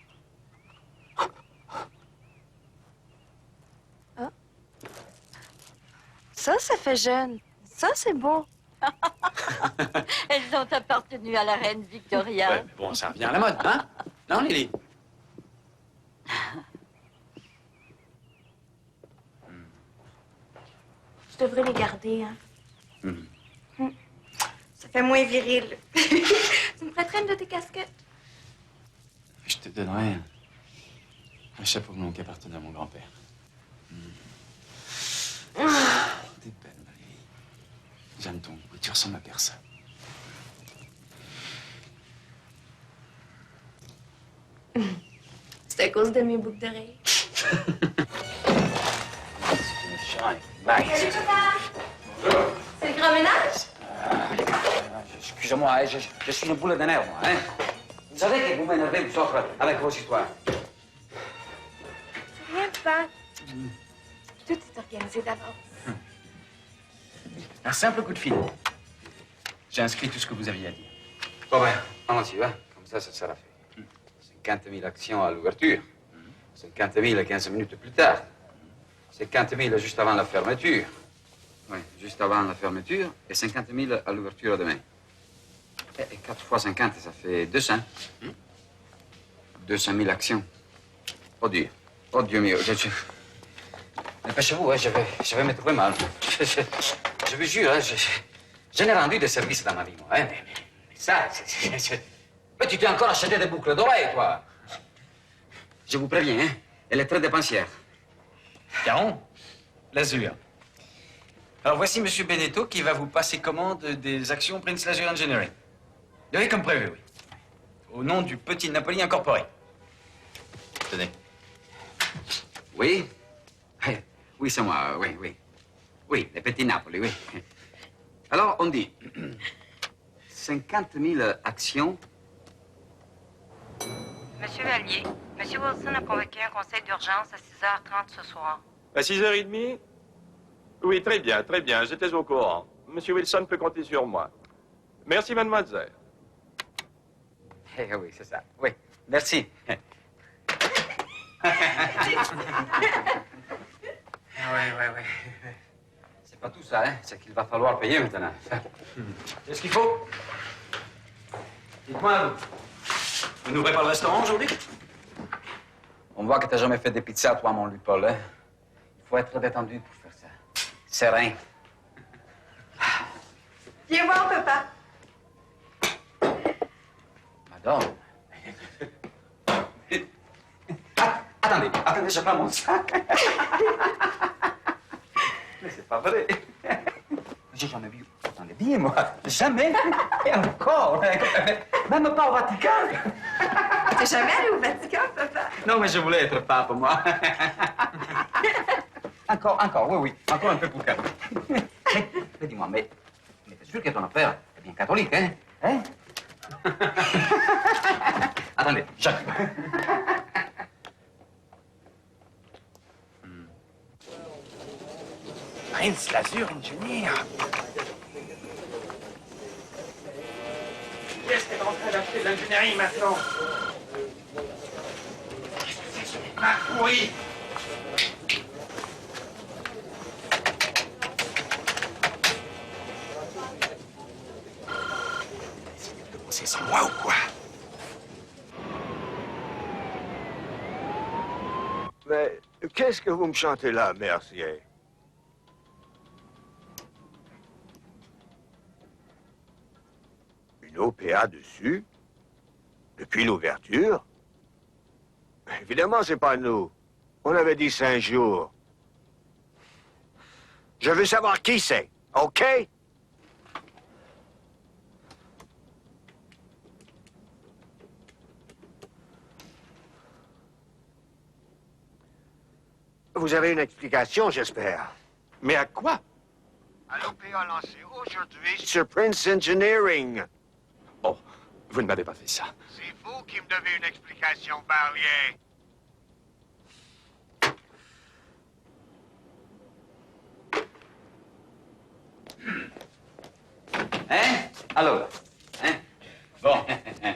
Ah. Ça fait jeune. Ça, c'est beau. Elles ont appartenu à la reine Victoria. Ouais, mais bon, ça revient à la mode, hein? Non, Lily? Je devrais les garder, hein. Mhm. Ça fait moins viril. Tu me prêterais une de tes casquettes? Je te donnerai un chapeau blond qui appartenait à mon grand-père. T'es belle, Marie. J'aime ton goût. Tu ressembles à personne. C'est à cause de mes boucles d'oreilles. Salut, papa! C'est le grand ménage? Excusez-moi, je suis une boule de nerfs, moi. Hein? Vous savez que vous m'énervez, vous autres, avec vos histoires. C'est rien, papa. Tout est organisé d'avance. Un simple coup de fil. J'ai inscrit tout ce que vous aviez à dire. Bon, ben, allons-y, hein? Comme ça sera fait. 50 000 actions à l'ouverture. 50 000 15 minutes plus tard. 50 000 juste avant la fermeture. Oui, juste avant la fermeture. Et 50 000 à l'ouverture demain. Et 4 fois 50, ça fait 200. 200 000 actions. Oh Dieu. Oh Dieu mio. Dépêchez-vous, hein, je vais me trouver mal. Je vous jure, hein, je n'ai rendu de service dans ma vie, moi. Hein, mais ça, mais tu t'es encore acheté des boucles d'oreilles, toi. Je vous préviens, hein, elle est très dépensière. Caron, l'Azur. Alors voici M. Benetto qui va vous passer commande des actions Prince Lazur Engineering. Oui, comme prévu, oui. Au nom du Petit Napoli Incorporé. Tenez. Oui? Oui, c'est moi, oui, oui. Oui, le Petit Napoli, oui. Alors, on dit 50 000 actions. Monsieur Vallier, Monsieur Wilson a convoqué un conseil d'urgence à 6h30 ce soir. À 6h30? Oui, très bien, j'étais au courant. Monsieur Wilson peut compter sur moi. Merci, mademoiselle. Oui, c'est ça, oui. Merci. Oui. C'est pas tout ça, hein. C'est qu'il va falloir payer maintenant. Qu'est-ce qu'il faut? Dites-moi, vous n'ouvrez pas le restaurant aujourd'hui? On voit que t'as jamais fait des pizzas, toi, mon Lupol, hein. Il faut être détendu pour faire ça. Serein. Viens voir, papa. Madame. Attendez, je prends mon sac. Mais c'est pas vrai. J'ai jamais vu autant de billets, moi. Jamais. Et encore. Même pas au Vatican. T'es jamais allé au Vatican, papa? Non, mais je voulais être pape, moi. Encore, oui. Encore un peu pour calme. Mais dis-moi, mais t'es sûr que ton père est bien catholique, hein? Hein? Attendez, j'arrive. Prince Lazur Engineer. Qui est-ce qui est en train d'acheter de l'ingénierie maintenant? Qu'est-ce que c'est ce parcours? C'est sans moi ou quoi? Mais qu'est-ce que vous me chantez là, Mercier? Une OPA dessus? Depuis l'ouverture? Évidemment, c'est pas nous. On avait dit 5 jours. Je veux savoir qui c'est, OK? Vous avez une explication, j'espère. Mais à quoi? À l'OPA lancée aujourd'hui sur Prince Engineering. Oh, vous ne m'avez pas fait ça. C'est vous qui me devez une explication, Barlier. Hein? Alors? Hein? Bon.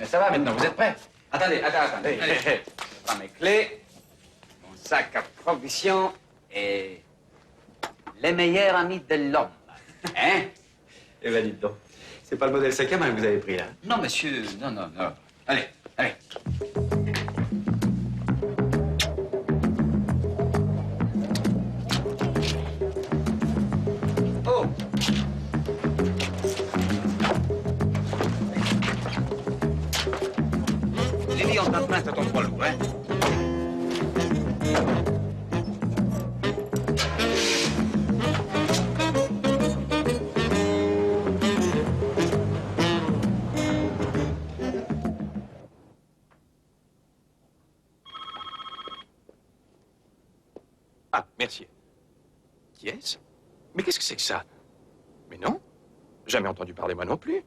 Ça va maintenant, vous êtes prêts? Attendez. Allez. Je prends mes clés, mon sac à provisions et les meilleurs amis de l'homme. Hein? Eh ben, dites donc. C'est pas le modèle sac à main que vous avez pris, là. Non, monsieur, non. Allez. Oh! Les lits en plein, ça tombe trop lourd, hein? Ah, Mercier. Qui est-ce? Mais qu'est-ce que c'est que ça? Mais non, jamais entendu parler moi non plus.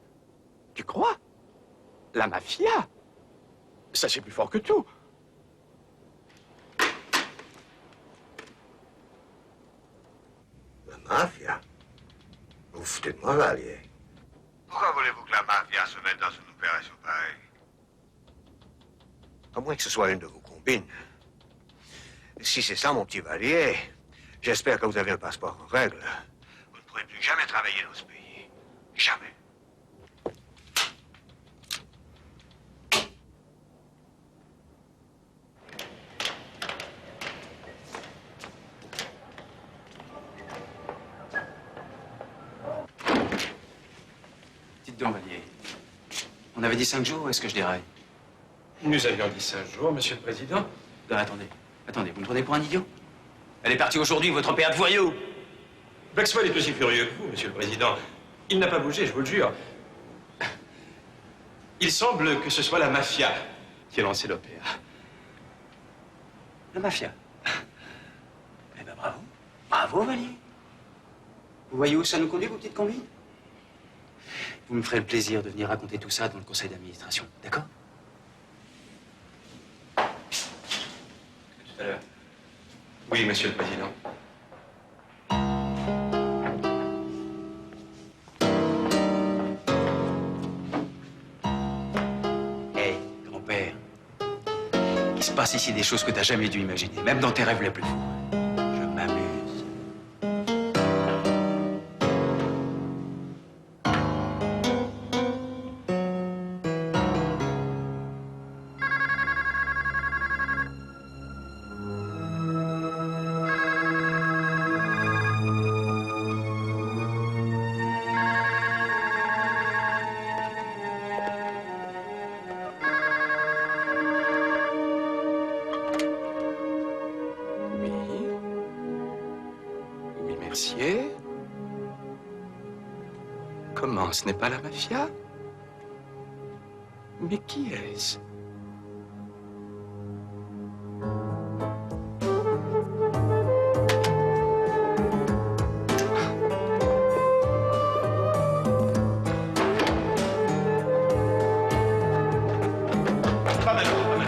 Tu crois? La mafia? Ça, c'est plus fort que tout. La mafia? Vous vous foutez de moi, Vallier. Pourquoi voulez-vous que la mafia se mette dans une opération pareille? À moins que ce soit une de vos combines. Si c'est ça, mon petit Vallier, j'espère que vous avez un passeport en règle. Vous ne pourrez plus jamais travailler dans ce pays. Jamais. Dites donc, Vallier. On avait dit 5 jours, ou est-ce que je déraille? Nous avions dit 5 jours, Monsieur le Président. Non, attendez, vous me prenez pour un idiot? Elle est partie aujourd'hui, votre OPA de voyou! Maxwell est aussi furieux que vous, Monsieur le Président. Il n'a pas bougé, je vous le jure. Il semble que ce soit la mafia qui a lancé l'OPA. La mafia. Eh ben, bravo. Bravo, Vallier. Vous voyez où ça nous conduit, vos petites combines? Vous me ferez le plaisir de venir raconter tout ça dans le conseil d'administration, d'accord? Tout à l'heure. Oui, Monsieur le Président. Hé, grand-père. Il se passe ici des choses que t'as jamais dû imaginer, même dans tes rêves les plus fous. Je m'amuse. Oui, Mercier. Comment, ce n'est pas la mafia? Mais qui est-ce? Pas mal, pas mal.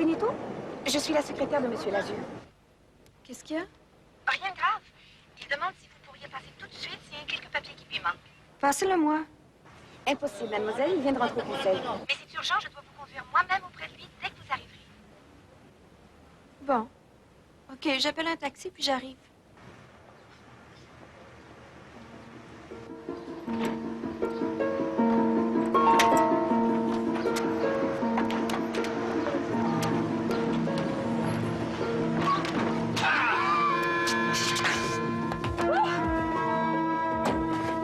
Benito? Je suis la secrétaire de Monsieur Lazur. Qu'est-ce qu'il y a? Rien de grave. Il demande si vous pourriez passer tout de suite s'il y a quelques papiers qui lui manquent. Passez-le-moi. Impossible, mademoiselle. Il vient de rentrer au conseil. Mais c'est urgent, je dois vous conduire moi-même auprès de lui dès que vous arriverez. Bon. OK, j'appelle un taxi, puis j'arrive.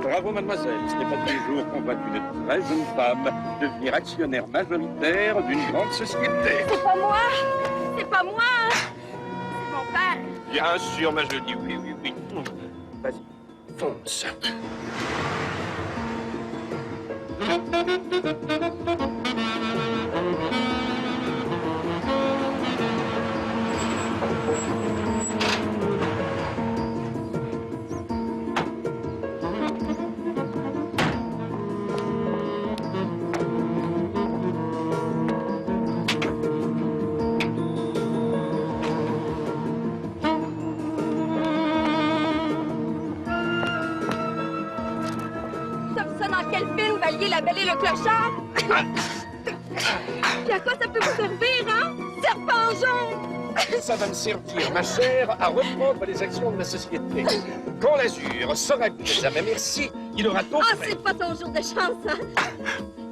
Bravo, mademoiselle. Ce n'est pas tous les jours qu'on voit une très jeune femme devenir actionnaire majoritaire d'une grande société. C'est pas moi! C'est pas moi! C'est mon père! Bien sûr, ma jolie, oui, oui, oui. Vas-y, fonce. Ça dans quel film, Valier, la Belle et le Clochard? Puis à quoi ça peut vous servir, hein? Serpent jaune! Ça va me servir, ma chère, à reprendre les actions de la société. Quand l'Azur sera mis à ma merci, il aura ton... Ah, c'est pas ton jour de chance, hein?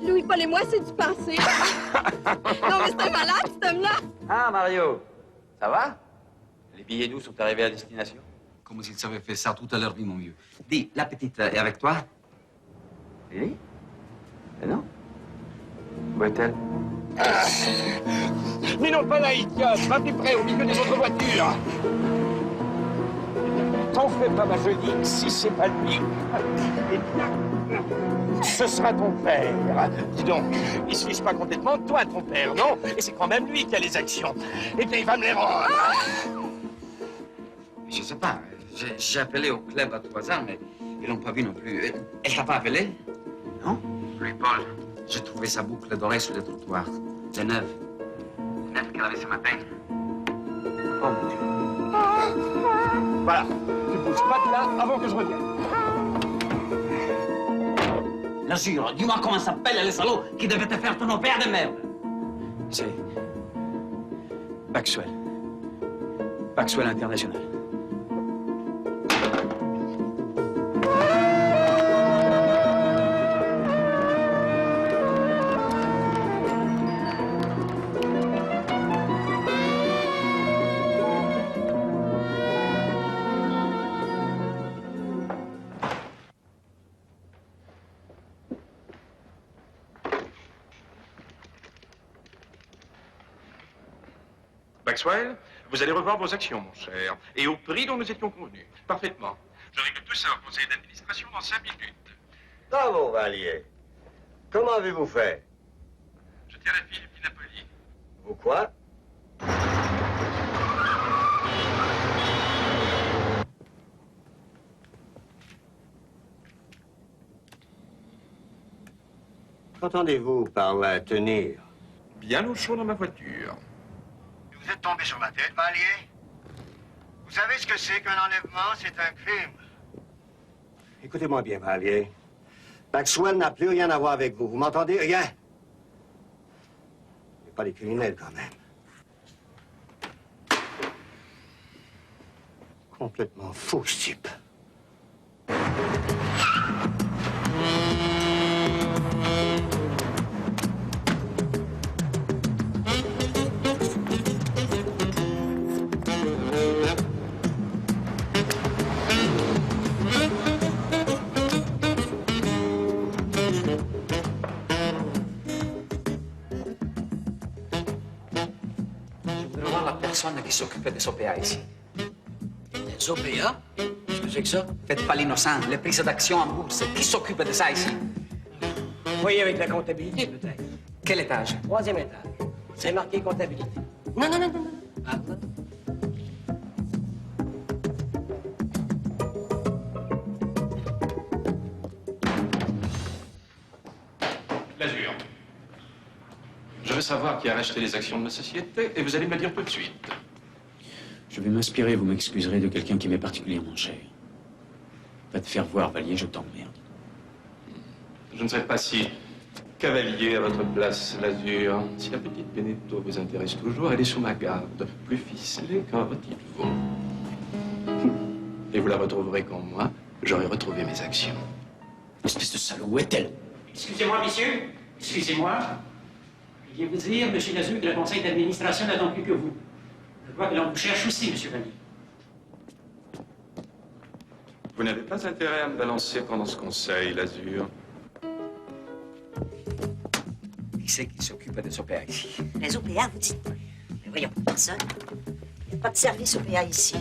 Louis-Paul et moi, c'est du passé. Non, mais c'est un malade, cet homme-là. Ah, Mario, ça va? Les billets doux sont arrivés à destination? Comme s'il savait faire ça tout à l'heure, dis, mon vieux. Dis, la petite est avec toi? Oui? Mais non? Où est-elle? Mais non, pas là, idiote. Va plus près, au milieu des autres voitures. T'en fais pas, ma jolie, si c'est pas lui. Eh bien, ce sera ton père. Dis donc, il se fiche pas complètement de toi, ton père, non? Et c'est quand même lui qui a les actions. Eh bien, il va me les rendre. Je sais pas. J'ai appelé au club à 3 ans, mais ils l'ont pas vu non plus. Elle t'a pas appelé? Non? Louis-Paul, j'ai trouvé sa boucle d'oreille sur le trottoir. C'est neuve. Neuve qu'elle avait ce matin. Oh, mon Dieu. Voilà. Tu bouges pas de là avant que je revienne. Lazur, dis-moi comment s'appelle le salaud qui devait te faire ton opère de merde. C'est Maxwell. Maxwell International. Maxwell, vous allez revoir vos actions, mon cher, et au prix dont nous étions convenus. Parfaitement. Je règle tout ça au conseil d'administration dans 5 minutes. Bravo, Valier. Comment avez-vous fait? Je tiens la Philippe Napoli. Vous quoi? Qu'entendez-vous par la tenir? Bien au chaud dans ma voiture. Vous êtes tombé sur la tête, Valier? Vous savez ce que c'est qu'un enlèvement? C'est un crime. Écoutez-moi bien, Valier. Maxwell n'a plus rien à voir avec vous. Vous m'entendez? Rien. Il n'est pas des criminels, quand même. Complètement fou, ce type. Qui s'occupait des OPA ici. Des OPA? Qu'est-ce que c'est que ça? Faites pas l'innocent. Les prises d'actions en bourse. Qui s'occupe de ça ici? Voyez avec la comptabilité, peut-être. Quel étage? 3e étage. C'est marqué comptabilité. Non, non, non, non. Ah, non. L'Azur. Je veux savoir qui a racheté les actions de ma société et vous allez me le dire tout de suite. Je vais m'inspirer, vous m'excuserez, de quelqu'un qui m'est particulièrement cher. Va te faire voir, Vallier, je t'emmerde. Je ne sais pas si cavalier à votre place, Lazur. Si la petite Benedetto vous intéresse toujours, elle est sous ma garde, plus ficelée qu'un rôti de veau. Et vous la retrouverez quand moi, j'aurai retrouvé mes actions. Espèce de salaud, où est-elle? Excusez-moi, messieurs. Excusez-moi. Je viens vous dire, monsieur Lazur, que le conseil d'administration n'attend plus que vous. Je vois que l'on vous cherche aussi, monsieur Vallier. Vous n'avez pas intérêt à me balancer pendant ce conseil, Lazur. Qui c'est qui s'occupe des OPA ici? Les OPA, vous dites? Mais voyons, personne. Il n'y a pas de service OPA ici.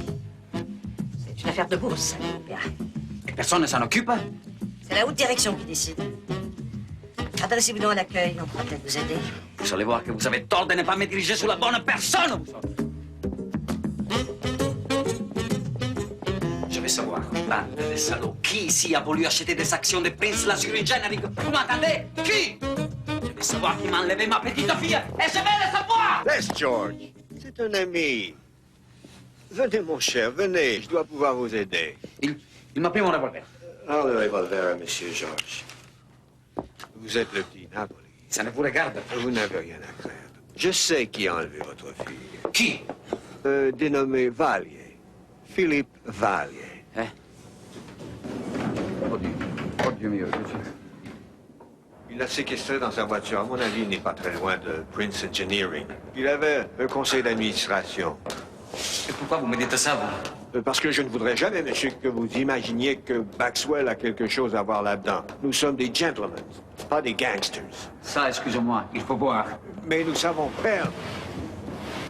C'est une affaire de bourse, ça, les OPA. Et personne ne s'en occupe? C'est la haute direction qui décide. Adressez-vous donc à l'accueil, on pourra peut-être vous aider. Vous allez voir que vous avez tort de ne pas me diriger sur la bonne personne, vous autres. Je vais savoir, bande de salauds, qui ici a voulu acheter des actions de Prince Lazur Engineering? Vous m'entendez? Qui? Je vais savoir qui m'a enlevé ma petite fille, et je vais le savoir! Laisse, George. C'est un ami. Venez, mon cher, venez. Je dois pouvoir vous aider. Il m'a pris mon revolver. Alors, le revolver à Monsieur George. Vous êtes le petit Napoli. Ça ne vous regarde. Vous n'avez rien à craindre. Je sais qui a enlevé votre fille. Qui? Dénommé Vallier. Philippe Vallier. Hein? Oh Dieu mio. Il l'a séquestré dans sa voiture. À mon avis, il n'est pas très loin de Prince Engineering. Il avait un conseil d'administration. Et pourquoi vous me dites ça, vous? Parce que je ne voudrais jamais, monsieur, que vous imaginiez que Maxwell a quelque chose à voir là-dedans. Nous sommes des gentlemen, pas des gangsters. Ça, excusez-moi, il faut voir. Mais nous savons perdre.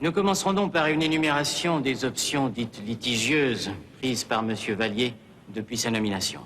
Nous commencerons donc par une énumération des options dites litigieuses prises par M. Vallier depuis sa nomination.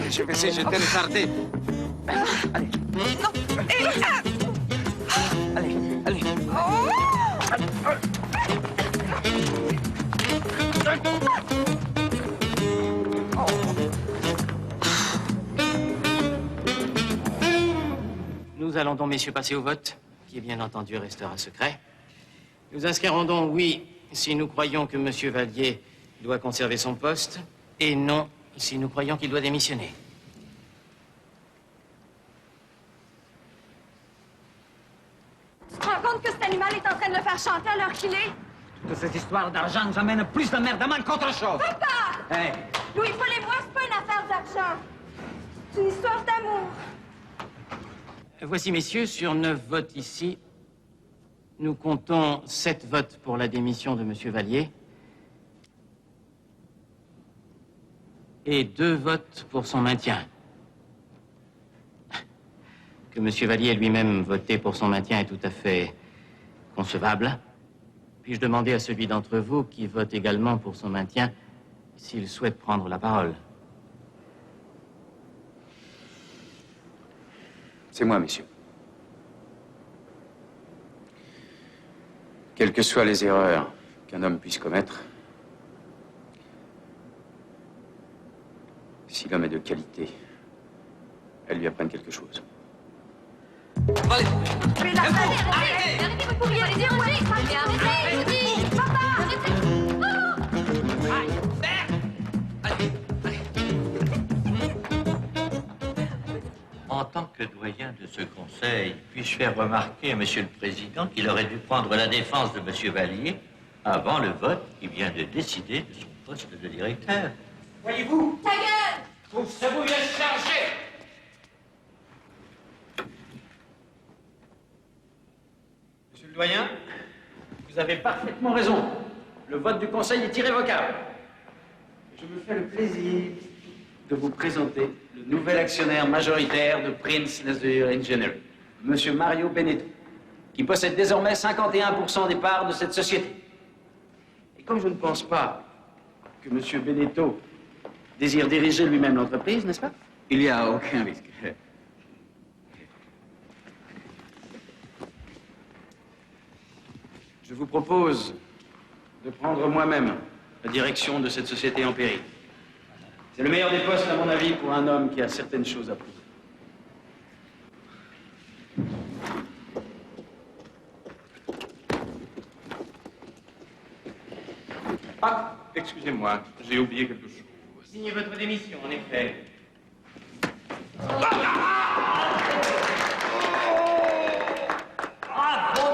Je vais essayer de le garder. Allez. Non. Allez, allez. Nous allons donc, messieurs, passer au vote, qui bien entendu restera secret. Nous inscrirons donc oui si nous croyons que M. Vallier doit conserver son poste, et non si nous croyons qu'il doit démissionner. Tu te rends compte que cet animal est en train de le faire chanter à l'heure qu'il est? Toute cette histoire d'argent nous amène plus de merde à mal qu'autre chose. Papa! Hey. Louis-Paul et moi, c'est pas une affaire d'argent. C'est une histoire d'amour. Voici, messieurs, sur 9 votes ici, nous comptons 7 votes pour la démission de M. Vallier et 2 votes pour son maintien. Que M. Vallier ait lui-même voté pour son maintien est tout à fait concevable. Puis-je demander à celui d'entre vous qui vote également pour son maintien s'il souhaite prendre la parole? C'est moi, monsieur. Quelles que soient les erreurs qu'un homme puisse commettre, si l'homme est de qualité, elles lui apprennent quelque chose. Allez. Mais la arrêtez! Arrêtez votre pourrier! Arrêtez! Arrêtez! Je dis! Papa! Arrêtez! En tant que doyen de ce conseil, puis-je faire remarquer à Monsieur le Président qu'il aurait dû prendre la défense de Monsieur Vallier avant le vote qui vient de décider de son poste de directeur. Voyez-vous? Ta gueule! Vous se vous laisse charger! Doyen, vous avez parfaitement raison. Le vote du Conseil est irrévocable. Je me fais le plaisir de vous présenter le nouvel actionnaire majoritaire de Prince Lazur Engineering, Monsieur Mario Benetto, qui possède désormais 51% des parts de cette société. Et comme je ne pense pas que Monsieur Benetto désire diriger lui-même l'entreprise, n'est-ce pas? Il n'y a aucun risque. Je vous propose de prendre moi-même la direction de cette société en péril. C'est le meilleur des postes, à mon avis, pour un homme qui a certaines choses à prouver. Ah, excusez-moi, j'ai oublié quelque chose. Signez votre démission, en effet. Bravo,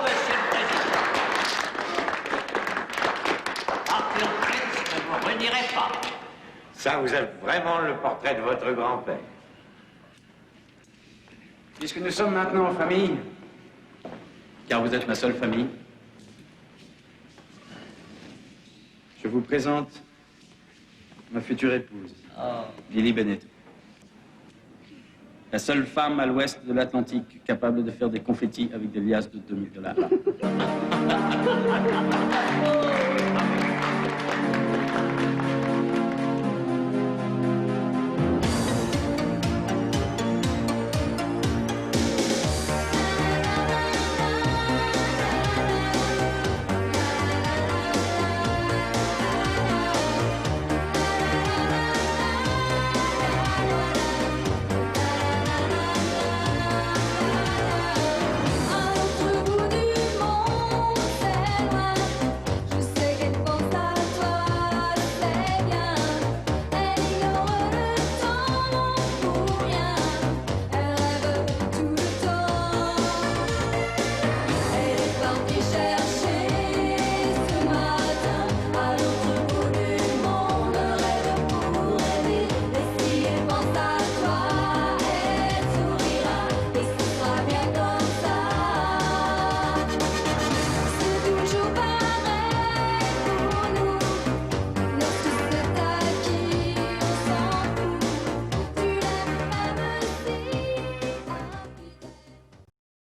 monsieur le président. Arthur Prince ne vous renierait pas. Ça, vous êtes vraiment le portrait de votre grand-père. Puisque nous sommes maintenant en famille, car vous êtes ma seule famille, je vous présente ma future épouse, Lily Benetto. La seule femme à l'ouest de l'Atlantique capable de faire des confettis avec des liasses de $2000.